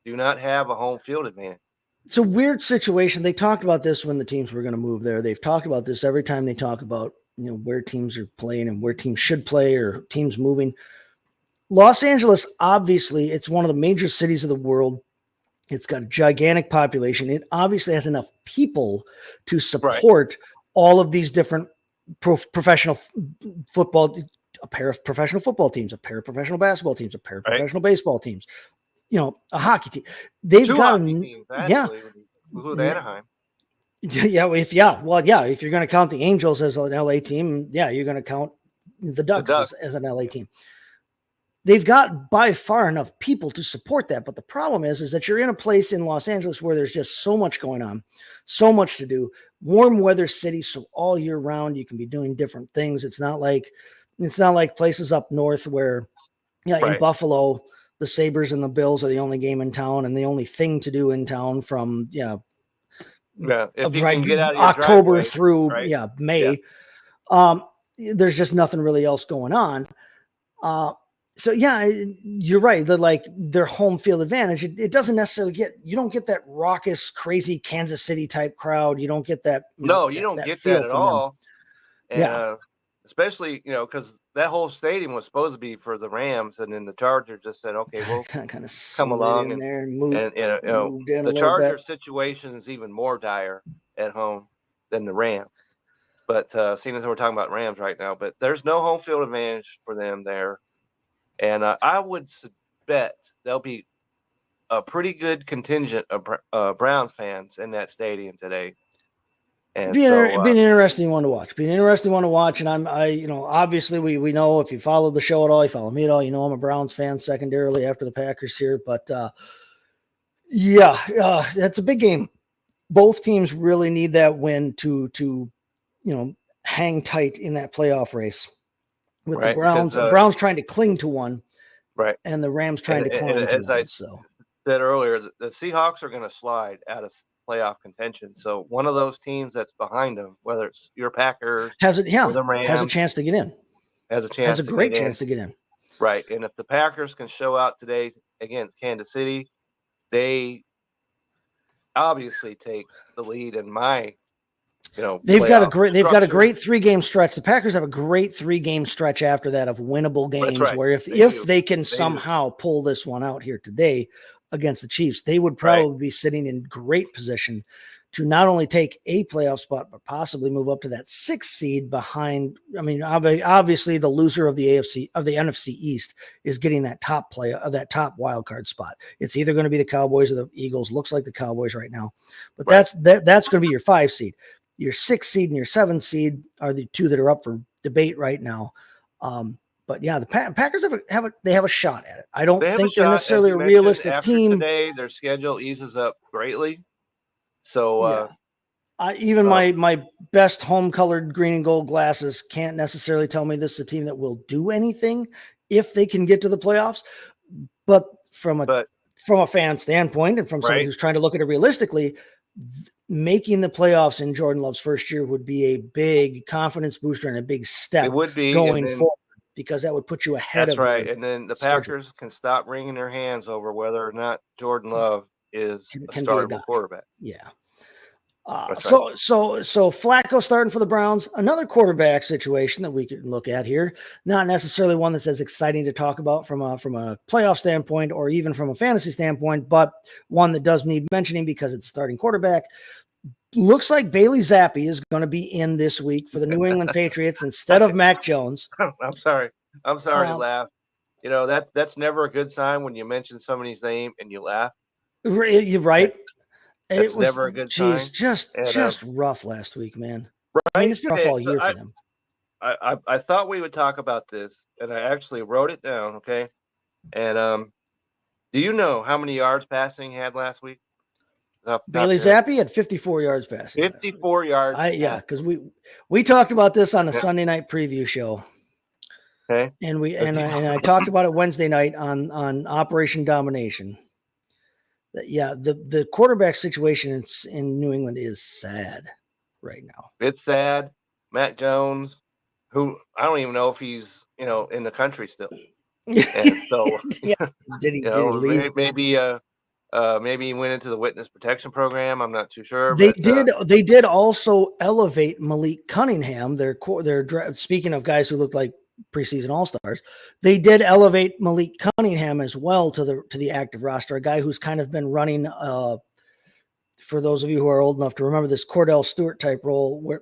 do not have a home field advantage. It's a weird situation. They talked about this when the teams were going to move there. They've talked about this every time they talk about where teams are playing and where teams should play or teams moving. Los Angeles, obviously, it's one of the major cities of the world. It's got a gigantic population. It obviously has enough people to support all of these different professional football, a pair of professional football teams, a pair of professional basketball teams, a pair of professional baseball teams, a hockey team. They've got teams, include Anaheim. If you're going to count the Angels as an LA team, you're going to count the Ducks as an LA team. They've got by far enough people to support that. But the problem is that you're in a place in Los Angeles where there's just so much going on, so much to do. Warm weather city, so all year round you can be doing different things. It's not like places up north where in Buffalo, the Sabres and the Bills are the only game in town and the only thing to do in town from if you can get out of your October driveway, through May. There's just nothing really else going on. So you're right. Their home field advantage. It doesn't necessarily you don't get that raucous, crazy Kansas City type crowd. You don't get that. You don't get that at all. And, especially, because that whole stadium was supposed to be for the Rams, and then the Chargers just said, "Okay, we'll kind of come along in there and move." The Chargers situation is even more dire at home than the Rams. But seeing as we're talking about Rams right now, but there's no home field advantage for them there. And I would bet there'll be a pretty good contingent of Browns fans in that stadium today. And be an interesting one to watch. And obviously we know, if you follow the show at all, you follow me at all, I'm a Browns fan secondarily after the Packers here. But that's a big game. Both teams really need that win to hang tight in that playoff race. With the Browns, Browns trying to cling to one, and the Rams trying to climb to one. So said earlier, the Seahawks are going to slide out of playoff contention. So one of those teams that's behind them, whether it's your Packers, or the Rams, has a chance to get in. Has a great chance to get in. Right, and if the Packers can show out today against Kansas City, they obviously take the lead in my, They've got a playoff great structure. 3-game stretch. The Packers have a great 3-game stretch after that of winnable That's games right. where if do. they can do. somehow pull this one out here today against the Chiefs, they would probably be sitting in great position to not only take a playoff spot, but possibly move up to that 6th seed behind. I mean, obviously the loser of the NFC East is getting that top wild card spot. It's either going to be the Cowboys or the Eagles. Looks like the Cowboys right now, but that's going to be your 5 seed. Your 6th seed and your 7th seed are the 2 that are up for debate right now. But yeah, the Packers have a shot at it. I don't think they're necessarily a realistic team. Today, their schedule eases up greatly. So even my best home colored green and gold glasses can't necessarily tell me this is a team that will do anything if they can get to the playoffs. But from a fan standpoint and from somebody who's trying to look at it realistically, making the playoffs in Jordan Love's first year would be a big confidence booster and a big step it would be going forward, because that would put you ahead of. That's right. And then the Packers can stop wringing their hands over whether or not Jordan Love is a startable quarterback. Yeah. So Flacco starting for the Browns, another quarterback situation that we could look at here. Not necessarily one that's as exciting to talk about from a playoff standpoint or even from a fantasy standpoint, but one that does need mentioning because it's starting quarterback. Looks like Bailey Zappi is going to be in this week for the New England Patriots instead of Mac Jones. I'm sorry to laugh. That's never a good sign when you mention somebody's name and you laugh. You're right. It's never a good sign. Just rough last week, man. Right. I mean, it's been rough all year for them. I thought we would talk about this, and I actually wrote it down, okay? And do you know how many yards passing he had last week? Bailey Zappi had 54 yards passing. 54 yards. Because we talked about this on the Sunday night preview show. Okay. And I talked about it Wednesday night on Operation Domination. Yeah, the quarterback situation in New England is sad right now. It's sad. Matt Jones, who I don't even know if he's in the country still. And so did he leave? Maybe he went into the witness protection program. I'm not too sure. They did also elevate Malik Cunningham. Their speaking of guys who look like preseason all-stars, they did elevate Malik Cunningham as well to the active roster, a guy who's kind of been running for those of you who are old enough to remember this Cordell Stewart type role, where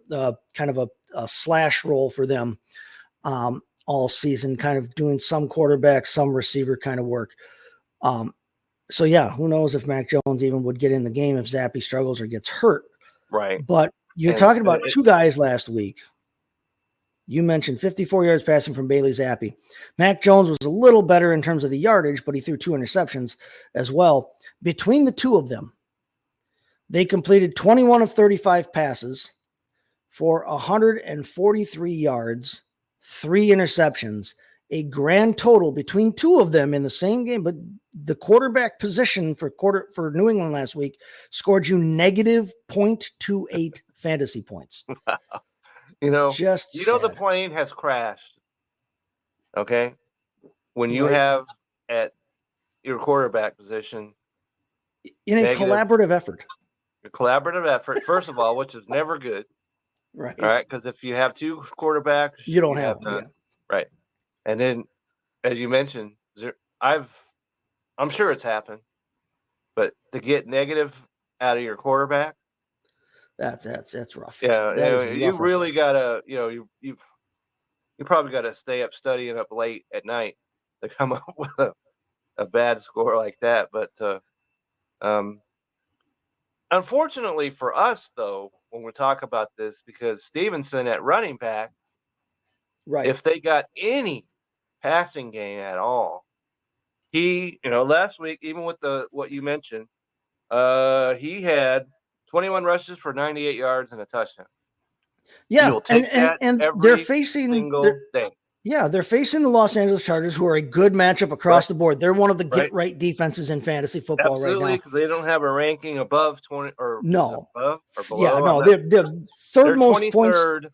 kind of a slash role for them all season, kind of doing some quarterback, some receiver kind of work. So yeah, who knows if Mac Jones even would get in the game if Zappi struggles or gets hurt. Right. But you're talking about 2 guys last week. You mentioned 54 yards passing from Bailey Zappi. Mac Jones was a little better in terms of the yardage, but he threw 2 interceptions as well. Between the 2 of them, they completed 21 of 35 passes for 143 yards, 3 interceptions, a grand total between 2 of them in the same game. But the quarterback position for New England last week scored you negative 0.28 fantasy points. The plane has crashed. Okay. When you have at your quarterback position in a collaborative effort. A collaborative effort, first of all, which is never good. Right. All right. Because if you have 2 quarterbacks, you don't have none. Yeah. Right. And then, as you mentioned, I'm sure it's happened, but to get negative out of your quarterback, that's rough. Yeah, you really gotta, you probably gotta stay up studying up late at night to come up with a bad score like that. But unfortunately for us, though, when we talk about this, because Stevenson at running back, right? If they got any passing game at all, he, last week, even with what you mentioned, he had 21 rushes for 98 yards and a touchdown. Yeah, and they're facing day. Yeah, they're facing the Los Angeles Chargers, who are a good matchup across the board. They're one of the get-right defenses in fantasy football right now. Because they don't have a ranking above 20 or no, above or below. Yeah, no, they're third most points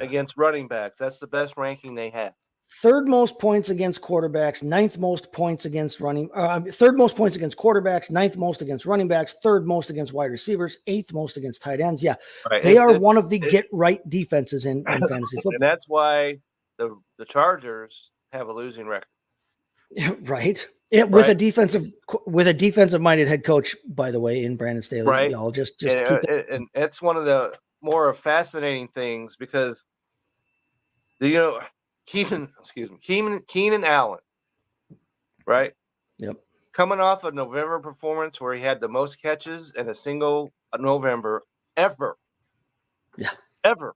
against running backs. That's the best ranking they have. third most points against quarterbacks, ninth most points against third most points against quarterbacks, ninth most against running backs, third most against wide receivers, eighth most against tight ends. Yeah, Right. they are one of the get-right defenses in fantasy football. And that's why the Chargers have a losing record. Right. With a defensive-minded head coach, by the way, in Brandon Staley. Right. Y'all just and, keep that. and it's one of the more fascinating things because Keenan Allen, right? Yep. Coming off a November performance where he had the most catches in a single November ever. Yeah. Ever.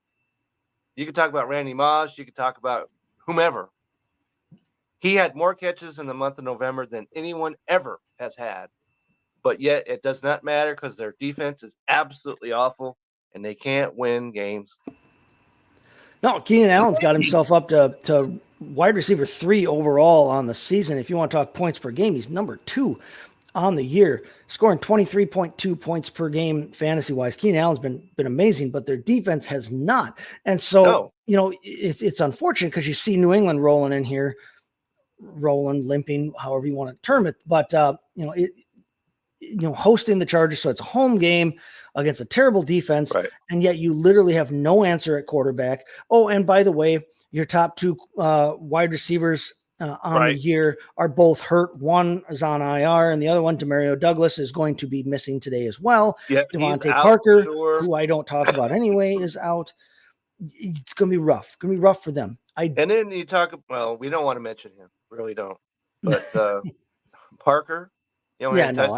You could talk about Randy Moss. You could talk about whomever. He had more catches in the month of November than anyone ever has had. But yet it does not matter because their defense is absolutely awful and they can't win games. No, Keenan Allen's got himself up to wide receiver 3 overall on the season. If you want to talk points per game, he's number 2 on the year, scoring 23.2 points per game fantasy-wise. Keenan Allen's been amazing, but their defense has not. And so, it's unfortunate because you see New England rolling in here, limping, however you want to term it. But, hosting the Chargers, so it's a home game against a terrible defense, right. And yet you literally have no answer at quarterback. Oh, and by the way, your top 2 wide receivers on the year are both hurt. One is on IR, and the other one, Demario Douglas, is going to be missing today as well. Yep, Devontae Parker, who I don't talk about anyway, is out. It's going to be rough. It's going to be rough for them. And then you talk, well, we don't want to mention him. Really don't. But Parker, he has this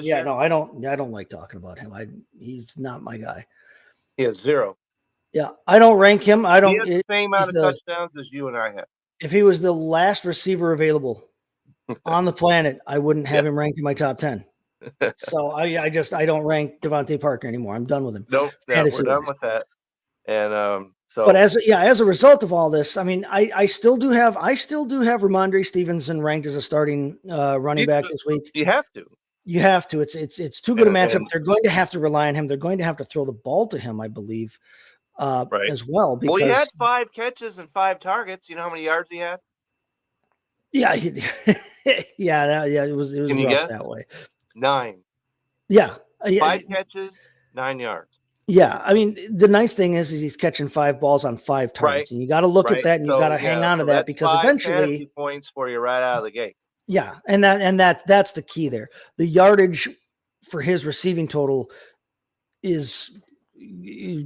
year? I don't like talking about him. He's not my guy. He has 0. Yeah, I don't rank him. He has the same amount of touchdowns as you and I have. If he was the last receiver available on the planet, I wouldn't have him ranked in my top 10. So I don't rank Devontae Parker anymore. I'm done with him. Nope, we're done with that. And but as a result of all this, I mean, I still do have Ramondre Stevenson ranked as a starting running back this week. You have to. You have to. It's too good a matchup. They're going to have to rely on him. They're going to have to throw the ball to him, I believe, as well. Because, he had 5 catches and 5 targets. You know how many yards he had? Yeah, it was rough that way. 9. Yeah. 5 catches, 9 yards. Yeah, I mean, the nice thing is he's catching 5 balls on 5 targets, and you got to look at that, and you got to hang on to that because eventually points for you right out of the gate. Yeah, and that's the key there. The yardage for his receiving total is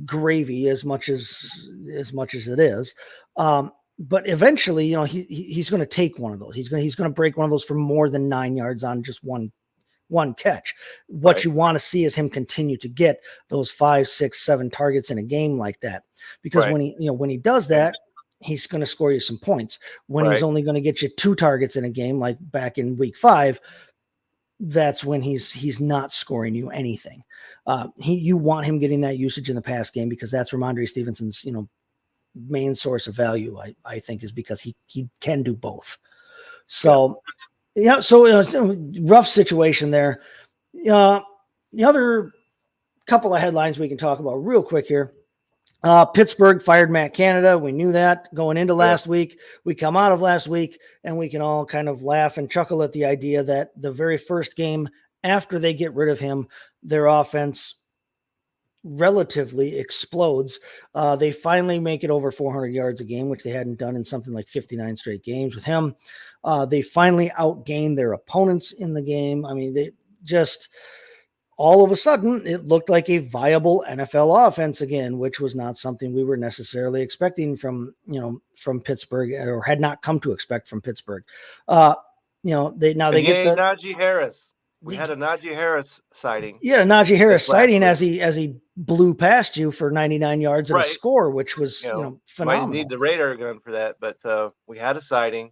gravy as much as it is. But eventually, he's going to take one of those. He's going to break one of those for more than 9 yards on just one catch. What you want to see is him continue to get those 5, 6, 7 targets in a game like that, because when he does that, he's going to score you some points. When he's only going to get you 2 targets in a game, like back in week 5, that's when he's not scoring you anything. You want him getting that usage in the pass game because that's Ramondre Stevenson's main source of value. I think is because he can do both. So. Yeah, so rough situation there. The other couple of headlines we can talk about real quick here. Pittsburgh fired Matt Canada. We knew that going into last week. We come out of last week, and we can all kind of laugh and chuckle at the idea that the very first game after they get rid of him, their offense relatively explodes. They finally make it over 400 yards a game, which they hadn't done in something like 59 straight games with him. They finally outgained their opponents in the game. I mean, they just all of a sudden it looked like a viable NFL offense again, which was not something we were necessarily expecting from Pittsburgh, or had not come to expect from Pittsburgh. They get Najee Harris. We had a Najee Harris sighting. Yeah, Najee Harris sighting as he blew past you for 99 yards and a score, which was phenomenal. Might need the radar gun for that, but we had a sighting.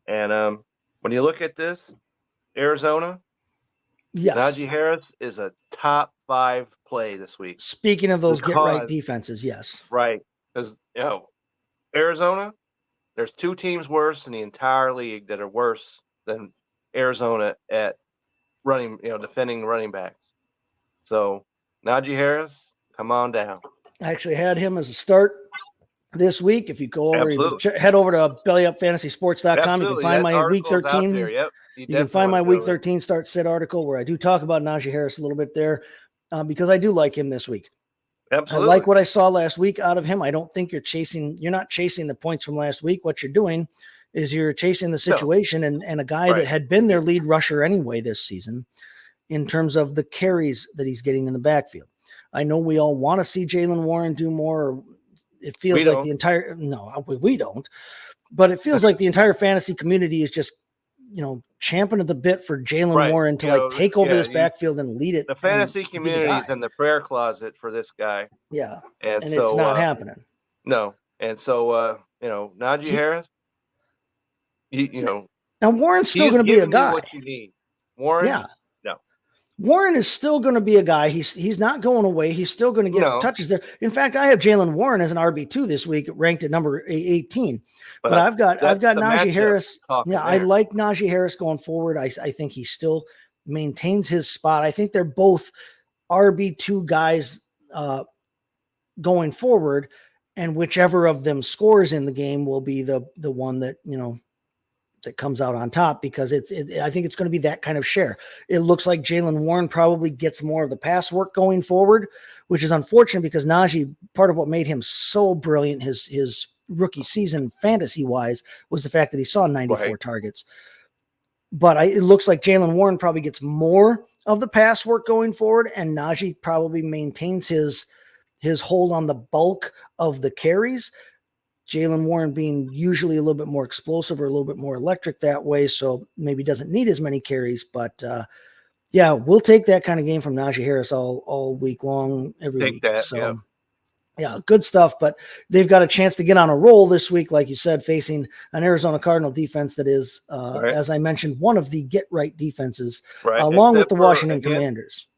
And when you look at this, Arizona, Najee Harris is a top 5 play this week. Speaking of those get-right defenses, yes. Right. Because, Arizona, there's 2 teams worse in the entire league that are worse than Arizona at defending running backs. So Najee Harris, come on down. I actually had him as a start this week. If you go over, Absolutely. head over to bellyupfantasysports.com, you can Absolutely. find That my week article's out 13. there. Yep. You can find my week 13 start sit article where I do talk about Najee Harris a little bit there because I do like him this week. Absolutely. I like what I saw last week out of him. I don't think you're not chasing the points from last week. What you're doing is you're chasing the situation and a guy that had been their lead rusher anyway this season in terms of the carries that he's getting in the backfield. I know we all want to see Jaylen Warren do more. It feels like we don't, but it feels like the entire fantasy community is just, champing at the bit for Jaylen Warren to take over this backfield and lead it. The fantasy community is in the prayer closet for this guy. Yeah. And so, it's not happening. No. And so, Najee Harris, now Warren's still going to be a guy. What you need. Warren. Yeah. No. Warren is still going to be a guy. He's not going away. He's still going to get touches there. In fact, I have Jaylen Warren as an RB2 this week, ranked at number 18. But I've got Najee Harris. Yeah, I like Najee Harris going forward. I think he still maintains his spot. I think they're both RB2 guys going forward, and whichever of them scores in the game will be the one that that comes out on top, because I think it's going to be that kind of share. It looks like Jaylen Warren probably gets more of the pass work going forward, which is unfortunate because Najee, part of what made him so brilliant his rookie season fantasy wise was the fact that he saw 94 targets. But it looks like Jaylen Warren probably gets more of the pass work going forward, and Najee probably maintains his hold on the bulk of the carries. Jaylen Warren being usually a little bit more explosive or a little bit more electric that way, so maybe doesn't need as many carries. But we'll take that kind of game from Najee Harris all week long, every week. So good stuff. But they've got a chance to get on a roll this week, like you said, facing an Arizona Cardinal defense that is, as I mentioned, one of the get-right defenses, along with the Washington Commanders.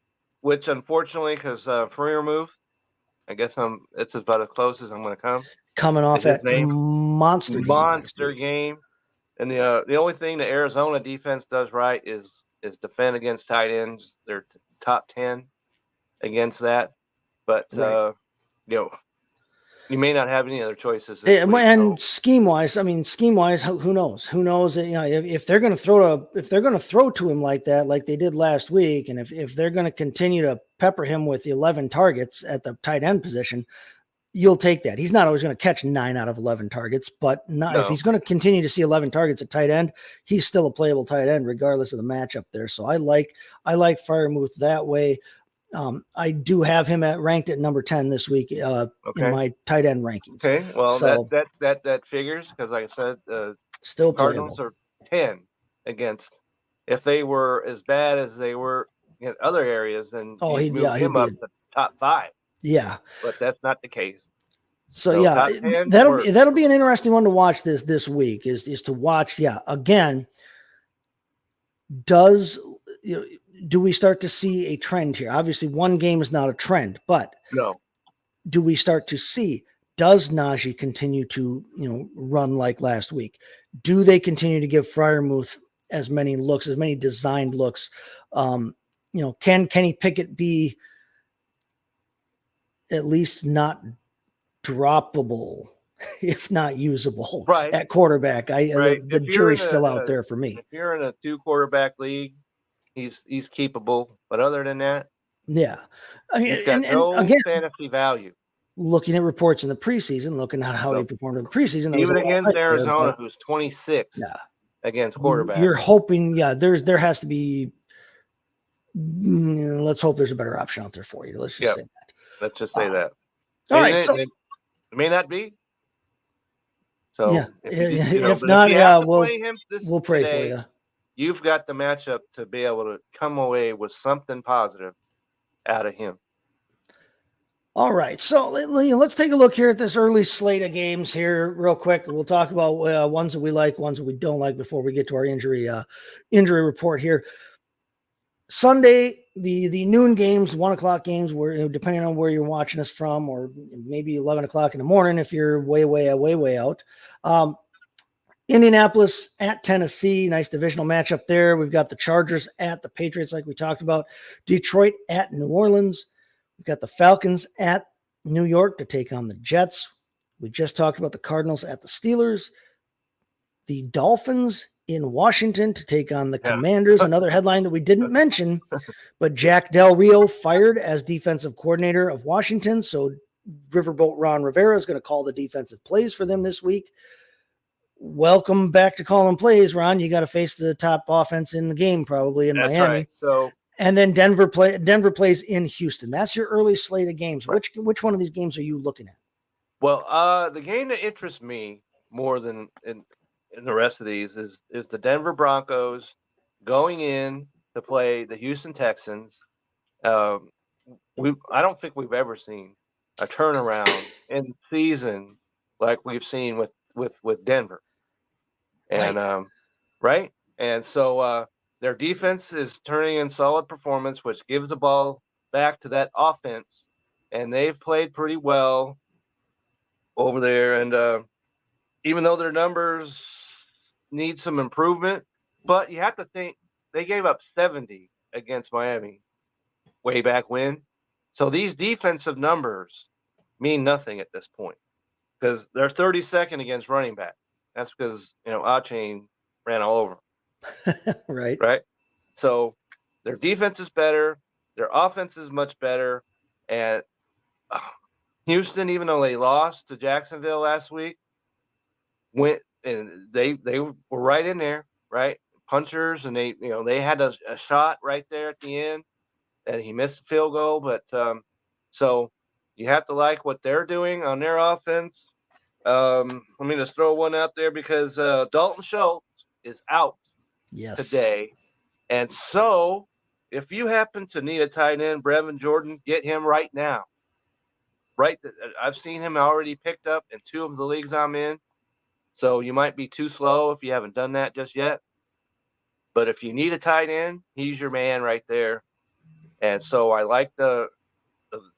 Which, unfortunately, because Freer moved, I guess it's about as close as I'm going to come. Coming off that monster game. And the only thing the Arizona defense does right is defend against tight ends. They're top 10 against that. But, you may not have any other choices. Scheme-wise, who knows? Who knows? If they're going to throw to him like that, like they did last week, and if they're going to continue to pepper him with 11 targets at the tight end position, you'll take that. He's not always going to catch 9 out of 11 targets, but if he's going to continue to see 11 targets at tight end, he's still a playable tight end regardless of the matchup there. So I like Freiermuth that way. I do have him ranked at number 10 this week in my tight end rankings. Okay, well, so, that figures, because like I said, still Cardinals playable. are 10 against. If they were as bad as they were in other areas, then he'd move him up to top 5. Yeah, but that's not the case. So that'll be an interesting one to watch this week. Is to watch. Yeah, again, do we start to see a trend here? Obviously, one game is not a trend, but do we start to see? Does Najee continue to run like last week? Do they continue to give Freiermuth as many looks, as many designed looks? Can Kenny Pickett be at least not droppable, if not usable, at quarterback? The jury's still out there for me. If you're in a 2-quarterback league, he's keepable. But other than that, you've got no fantasy value. Looking at reports in the preseason, looking at how he performed in the preseason, even against Arizona, who's 26 against quarterback. You're hoping, there has to be. Let's hope there's a better option out there for you. Let's just say that. Let's just say that. All right, so it may not be. So if not, we'll pray for you. You've got the matchup to be able to come away with something positive out of him. All right, so let's take a look here at this early slate of games here real quick. We'll talk about ones that we like, ones that we don't like before we get to our injury report here. Sunday, the noon games, 1:00 games, where depending on where you're watching us from, or maybe 11 o'clock in the morning if you're way out. Indianapolis at Tennessee, nice divisional matchup there. We've got the Chargers at the Patriots, like we talked about. Detroit at New Orleans. We've got the Falcons at New York to take on the Jets. We just talked about the Cardinals at the Steelers. The Dolphins in Washington to take on the Commanders. Another headline that we didn't mention, but Jack Del Rio fired as defensive coordinator of Washington. So Riverboat Ron Rivera is going to call the defensive plays for them this week. Welcome back to calling plays, Ron. You got to face the top offense in the game, probably in That's Miami. right. So, and then Denver plays in Houston. That's your early slate of games. Right. Which one of these games are you looking at? well, the game that interests me more than in the rest of these is the Denver Broncos going in to play the Houston Texans. I don't think we've ever seen a turnaround in season like we've seen with Denver. And right. And so their defense is turning in solid performance, which gives the ball back to that offense. And they've played pretty well over there. And even though their numbers need some improvement, but you have to think they gave up 70 against Miami way back when. So these defensive numbers mean nothing at this point because they're 32nd against running back. That's because, Achain ran all over them. Right. Right. So their defense is better. Their offense is much better. And Houston, even though they lost to Jacksonville last week, went and they were right in there, right? Punchers, and they had a shot right there at the end, and he missed the field goal. But so you have to like what they're doing on their offense. Let me just throw one out there because Dalton Schultz is out today, and so if you happen to need a tight end, Brevin Jordan, get him right now. Right, I've seen him already picked up in 2 of the leagues I'm in. So you might be too slow if you haven't done that just yet. But if you need a tight end, he's your man right there. And so I like the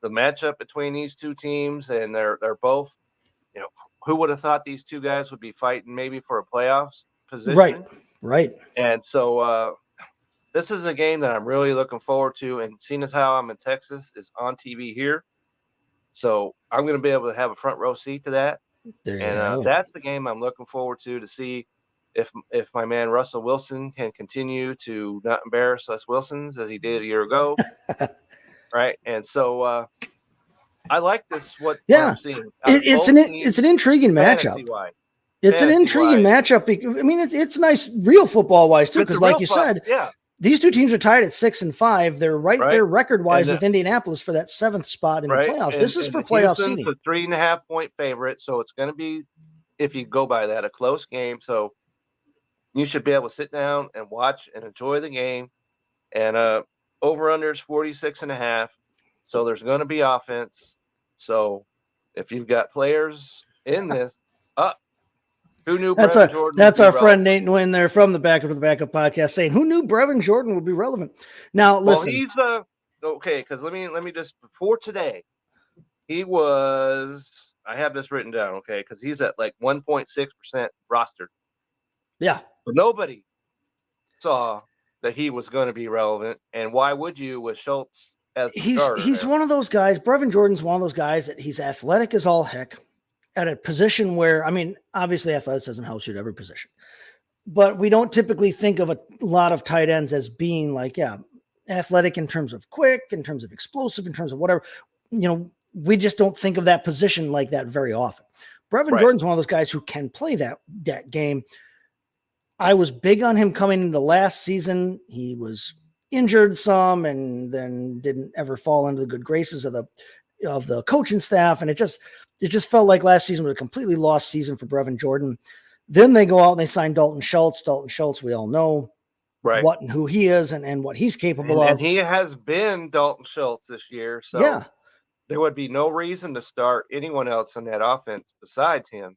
matchup between these two teams, and they're both, who would have thought these two guys would be fighting maybe for a playoffs position? Right. And so this is a game that I'm really looking forward to, and seeing as how I'm in Texas is on TV here. So I'm going to be able to have a front row seat to that. And that's the game I'm looking forward to see if my man Russell Wilson can continue to not embarrass us Wilsons as he did a year ago. Right. And so I like this. What I'm seeing. It's an intriguing matchup. It's an intriguing matchup. I mean, it's nice real football wise too, because like you said, these two teams are tied at 6-5. They're right there record wise with Indianapolis for that 7th spot in the playoffs. This is for playoff seeding. It's a 3.5 point favorite, so it's going to be, if you go by that, a close game. So you should be able to sit down and watch and enjoy the game. And over under is 46.5. So there's going to be offense. So if you've got players in this, who knew Brevin Jordan? That's our friend Nate Nguyen there from the Backup to the Backup podcast saying, who knew Brevin Jordan would be relevant? Now, listen. Well, he's okay, because let me just, before today, he was, I have this written down, okay, because he's at like 1.6% rostered. Yeah. But nobody saw that he was going to be relevant, and why would you with Schultz as the starter? He's one of those guys, Brevin Jordan's one of those guys that he's athletic as all heck. At a position where, I mean, obviously athleticism helps you at every position, but we don't typically think of a lot of tight ends as being like, athletic in terms of quick, in terms of explosive, in terms of whatever, we just don't think of that position like that very often. Brevin Jordan's one of those guys who can play that game. I was big on him coming into last season. He was injured some and then didn't ever fall into the good graces of the coaching staff. And it just felt like last season was a completely lost season for Brevin Jordan. Then they go out and they sign Dalton Schultz. Dalton Schultz, we all know what and who he is and what he's capable of. And he has been Dalton Schultz this year. So there would be no reason to start anyone else in that offense besides him.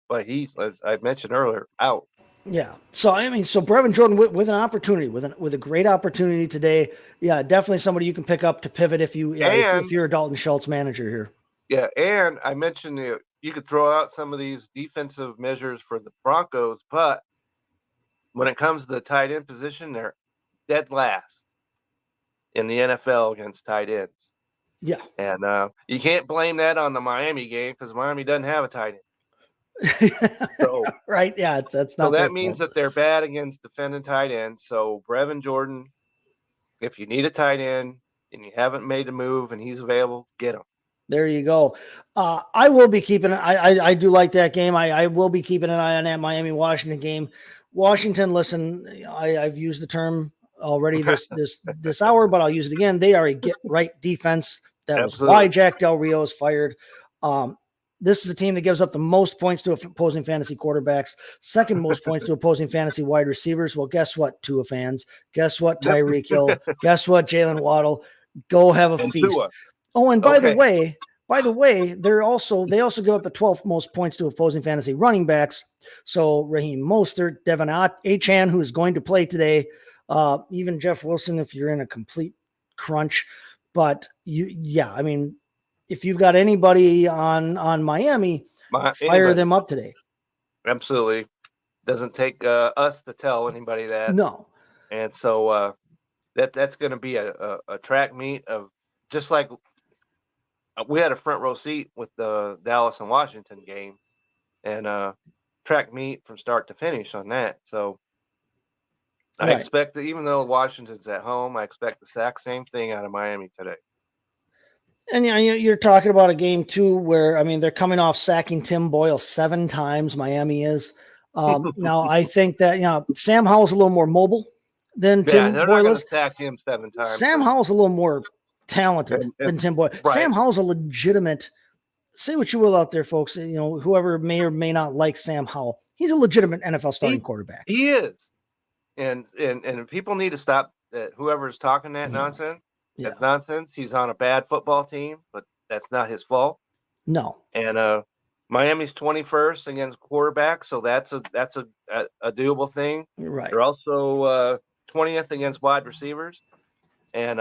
But he's, as I mentioned earlier, out. Yeah. So, I mean, Brevin Jordan with an opportunity, with a great opportunity today. Yeah, definitely somebody you can pick up to pivot if you're a Dalton Schultz manager here. Yeah, and I mentioned you could throw out some of these defensive measures for the Broncos, but when it comes to the tight end position, they're dead last in the NFL against tight ends. Yeah. And you can't blame that on the Miami game because Miami doesn't have a tight end. So, right. Yeah. That's not so their that means fault. that they're bad against defending tight ends. So Brevin Jordan, if you need a tight end and you haven't made a move and he's available, get him. There you go. I will be keeping. I do like that game. I will be keeping an eye on that Miami Washington game. Washington, listen, I've used the term already this hour, but I'll use it again. They are a get right defense. That was Absolutely. why Jack Del Rio is fired. This is a team that gives up the most points to opposing fantasy quarterbacks, second most points to opposing fantasy wide receivers. Well, guess what, Tua fans? Guess what, Tyreek Hill? Guess what, Jalen Waddle? Go have a And feast. Tua. Oh, and by the Okay. way, they also give up the 12th most points to opposing fantasy running backs. So Raheem Mostert, Devin Achane, who's going to play today, even Jeff Wilson, if you're in a complete crunch. But I mean, if you've got anybody on Miami, fire them up today. Absolutely. Doesn't take us to tell anybody that. No. And so that's going to be a track meet of just like we had a front row seat with the Dallas and Washington game, and track meet from start to finish on that. So I expect that even though Washington's at home, I expect the exact same thing out of Miami today. And you're talking about a game too where, I mean, they're coming off sacking Tim Boyle 7 times. Miami is. Now I think that Sam Howell's a little more mobile than Tim they're Boyle not is. Sack him 7 times. Sam Howell's a little more talented than Tim Boyle. Right. Sam Howell's a legitimate. Say what you will out there, folks. Whoever may or may not like Sam Howell, he's a legitimate NFL starting quarterback. He is, and people need to stop that. Whoever's talking that nonsense. Yeah. That's nonsense. He's on a bad football team, but that's not his fault. No. And Miami's 21st against quarterbacks, so that's a doable thing. Right. They're also 20th against wide receivers, and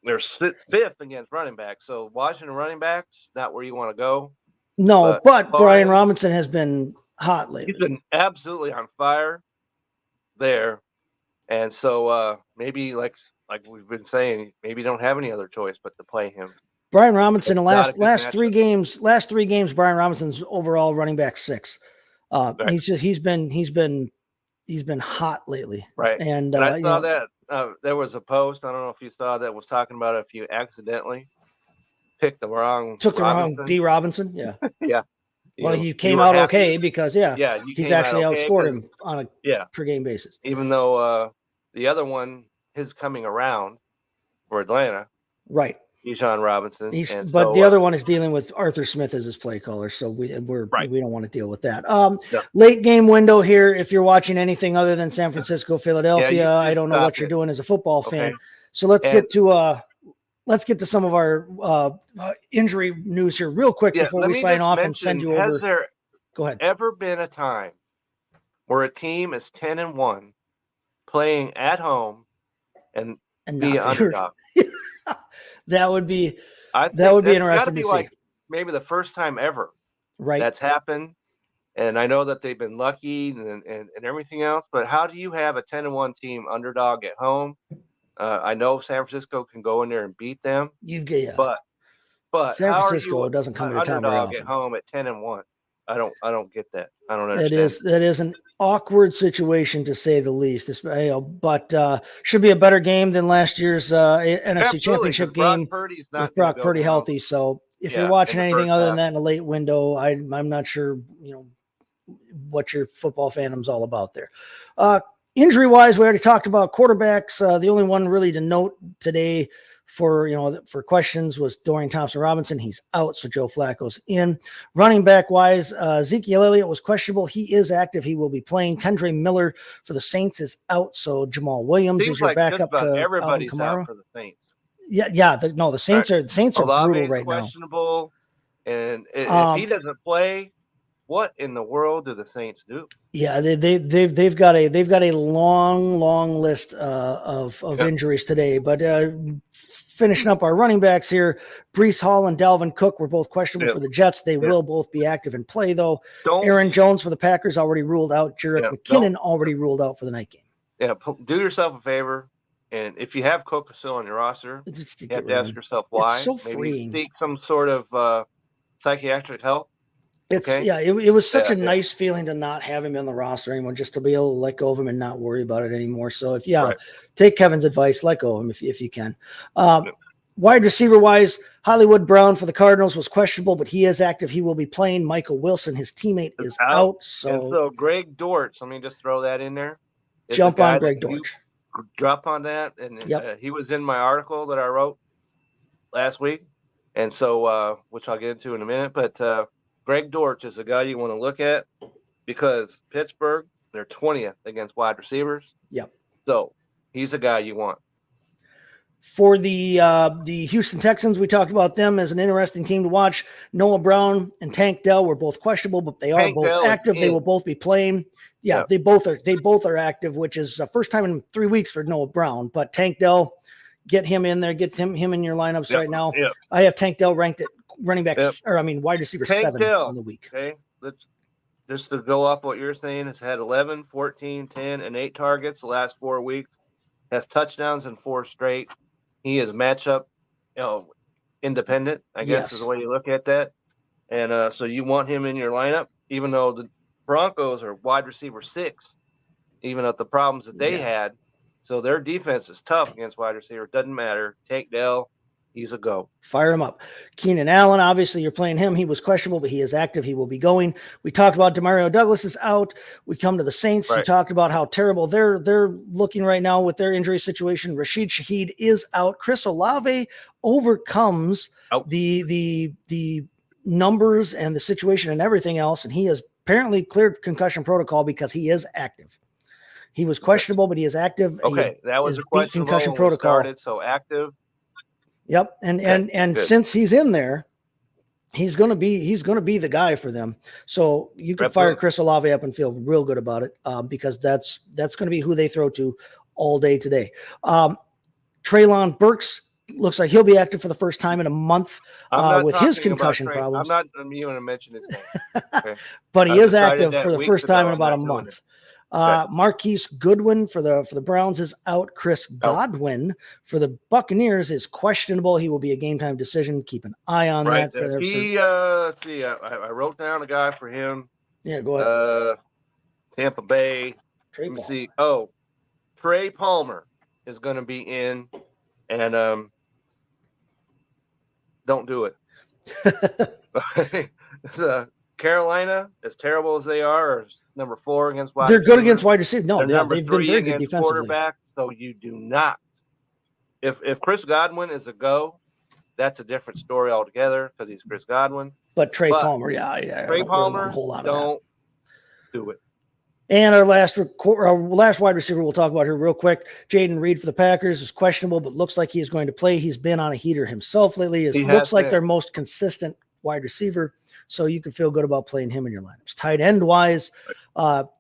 they're 5th against running backs. So Washington running backs, not where you want to go. No, but Brian Robinson has been hot lately. He's been absolutely on fire there, and so maybe like we've been saying, maybe don't have any other choice but to play him. Brian Robinson, the last 3 games, Brian Robinson's overall running back 6. Right. He's been hot lately. Right. And I saw that there was a post, I don't know if you saw, that was talking about if you accidentally took the wrong B Robinson. Yeah. Yeah. Well, he came out okay because he's actually outscored him on a per game basis. Even though the other one, his coming around for Atlanta. Right. Bijan Robinson. But the other one is dealing with Arthur Smith as his play caller, so we don't want to deal with that. Late game window here. If you're watching anything other than San Francisco, Philadelphia, I don't know what you're doing as a football fan. So let's get to some of our injury news here real quick before we sign off and send you over. Has there Go ahead. ever been a time where a team is 10-1 playing at home and be an underdog? That would be interesting to see. Like maybe the first time ever, right? That's happened, and I know that they've been lucky and everything else. But how do you have a 10-1 team underdog at home? I know San Francisco can go in there and beat them. But San Francisco doesn't come to town very often. At home at 10-1. I don't get that. I don't understand. That is an awkward situation to say the least. But should be a better game than last year's NFC Championship game with Brock Purdy healthy. So if you're watching anything other than that in a late window, I'm not sure what your football fandom's all about there. Injury wise, we already talked about quarterbacks. The only one really to note today for questions was Dorian Thompson-Robinson. He's out, so Joe Flacco's in. Running back wise, Ezekiel Elliott was questionable. He is active. He will be playing. Kendre Miller for the Saints is out, so Jamal Williams is your backup to everybody's Alvin Kamara. out for the Saints. The Saints are brutal right now. Questionable, and if he doesn't play, what in the world do the Saints do? Yeah, they've got a long list of injuries today. But finishing up our running backs here, Breece Hall and Dalvin Cook were both questionable for the Jets. They will both be active and play though. Aaron Jones for the Packers already ruled out. Jarrett McKinnon already ruled out for the night game. Yeah, do yourself a favor. And if you have Coca-Cola on your roster, Just you get have to rid of ask him. yourself why. It's so Maybe freeing. seek some sort of psychiatric help. It's Okay. it was such Yeah, a yeah. nice feeling to not have him on the roster anymore, just to be able to let go of him and not worry about it anymore. So Right. take Kevin's advice, let go of him if you can. Yeah. Wide receiver wise, Hollywood Brown for the Cardinals was questionable, but he is active. He will be playing. Michael Wilson, his teammate, is out. And So so Greg Dortch, let me just throw that in there. Is a jump guy on Greg that you Dortch. drop on that, and Yep. he was in my article that I wrote last week, and so which I'll get into in a minute. But Greg Dortch is a guy you want to look at because Pittsburgh, they're 20th against wide receivers. Yep. So he's a guy you want. For the Houston Texans, we talked about them as an interesting team to watch. Noah Brown and Tank Dell were both questionable, but they are Tank both Dell is active. They in. will both be playing. Yeah, Yeah. they both are active, which is the first time in 3 weeks for Noah Brown. But Tank Dell, get him in there, get him in your lineups Yep. right now. Yep. I have Tank Dell ranked at running back, Yep. wide receiver Tank 7 Dell. on the week. Okay, let's just to go off what you're saying. Has had 11, 14, 10, and 8 targets the last 4 weeks. Has touchdowns in 4 straight. He is matchup, independent, I guess is the way you look at that. And so you want him in your lineup, even though the Broncos are wide receiver 6, even at the problems that they had. So their defense is tough against wide receiver. Doesn't matter. Tank Dell, he's a go. Fire him up. Keenan Allen, obviously you're playing him. He was questionable, but he is active. He will be going. We talked about Demario Douglas is out. We come to the Saints. Right. You talked about how terrible they're looking right now with their injury situation. Rashid Shaheed is out. Chris Olave overcomes the numbers and the situation and everything else, and he has apparently cleared concussion protocol because he is active. He was questionable, but he is active. Okay, that was a question concussion protocol. Started, so active. Yep, and since he's in there, he's gonna be the guy for them. So you can fire Chris Olave up and feel real good about it, because that's going to be who they throw to all day today. Treylon Burks looks like he'll be active for the first time in a month with his concussion problems. I'm not even to mention his name. Okay. But he is active for the first time in about a month. Marquise Goodwin for the Browns is out. Chris Godwin for the Buccaneers is questionable. He will be a game time decision. Keep an eye on that. Let's see. I wrote down a guy for him. Yeah, go ahead. Tampa Bay. Let me see. Oh, Trey Palmer is going to be in, and don't do it. Carolina, as terrible as they are number 4 against wide receiver. They're good against wide receiver. No, they've been very good defensively. Quarterback, so you do not. If Chris Godwin is a go, that's a different story altogether because he's Chris Godwin. But Trey Palmer, Trey Palmer, don't do it. And our last wide receiver we'll talk about here real quick, Jaden Reed for the Packers is questionable, but looks like he's going to play. He's been on a heater himself lately. It looks like their most consistent wide receiver, so you can feel good about playing him in your lineups. Tight end wise,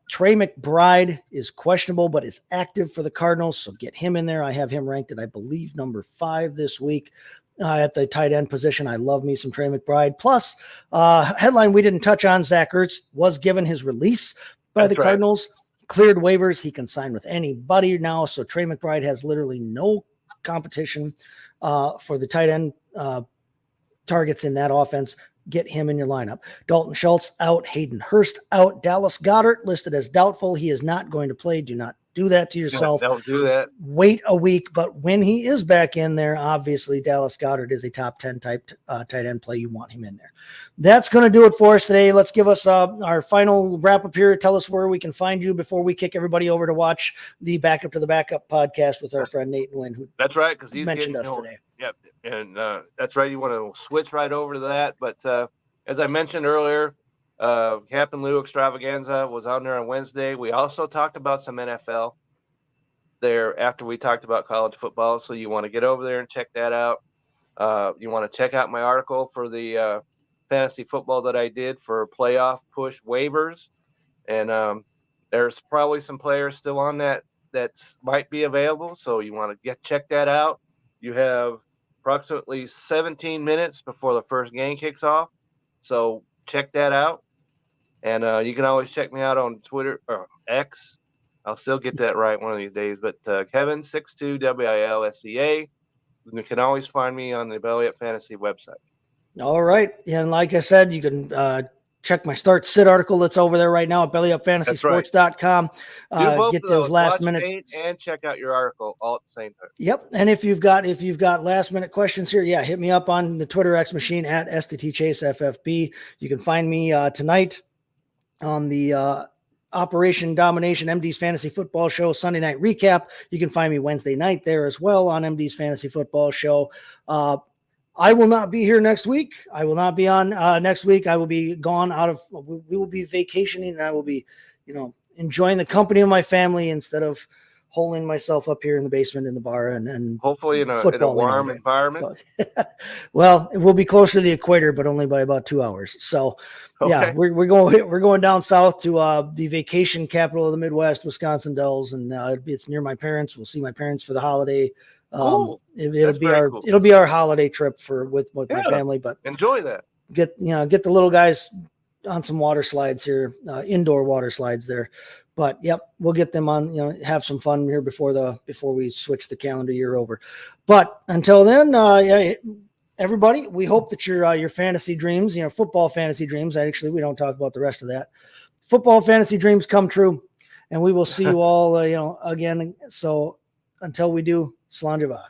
Trey McBride is questionable, but is active for the Cardinals, so get him in there. I have him ranked at, I believe, number 5 this week. At the tight end position, I love me some Trey McBride. Plus, headline we didn't touch on, Zach Ertz was given his release by the Cardinals, cleared waivers. He can sign with anybody now. So Trey McBride has literally no competition for the tight end targets in that offense. Get him in your lineup. Dalton Schultz out. Hayden Hurst out. Dallas Goedert listed as doubtful. He is not going to play. Do not do that to yourself. Don't do that. Wait a week, but when he is back in there, obviously Dallas Goedert is a top 10 type tight end play. You want him in there. That's going to do it for us today. Let's give us our final wrap up here. Tell us where we can find you before we kick everybody over to watch the Backup to the Backup podcast with our friend Nate Nguyen, who that's right, because he's mentioned us today. Yep, and that's right. You want to switch right over to that, but as I mentioned earlier, Captain Lou Extravaganza was on there on Wednesday. We also talked about some NFL there after we talked about college football. So you want to get over there and check that out. You want to check out my article for the fantasy football that I did for playoff push waivers. And there's probably some players still on that might be available. So you want to check that out. You have approximately 17 minutes before the first game kicks off. So check that out. And you can always check me out on Twitter or X. I'll still get that right one of these days. But Kevin 62 WILSEA. You can always find me on the Belly Up Fantasy website. All right. And like I said, you can check my start sit article that's over there right now at bellyupfantasysports.com. Do both Get of those last watch minute Nate and check out your article all at the same time. Yep. And if you've got last minute questions here, yeah, hit me up on the Twitter X machine at STTChaseFFB. You can find me tonight on the Operation Domination MD's Fantasy Football Show Sunday night recap. You can find me Wednesday night there as well on MD's Fantasy Football Show. I will not be here next week. I will not be on next week. I will be gone we will be vacationing, and I will be, enjoying the company of my family instead of holding myself up here in the basement in the bar and hopefully in a warm environment. So, well, it will be closer to the equator, but only by about 2 hours. So yeah, we're going down south to the vacation capital of the Midwest, Wisconsin Dells, and it's near my parents. We'll see my parents for the holiday. Cool. It'll be our holiday trip with my family, but enjoy that. Get the little guys on some water slides here, indoor water slides there. But yep, we'll get them on, have some fun here before we switch the calendar year over. But until then, everybody, we hope that your fantasy dreams, football fantasy dreams, actually, we don't talk about the rest of that. Football fantasy dreams come true, and we will see you all, again. So until we do, Slán Java.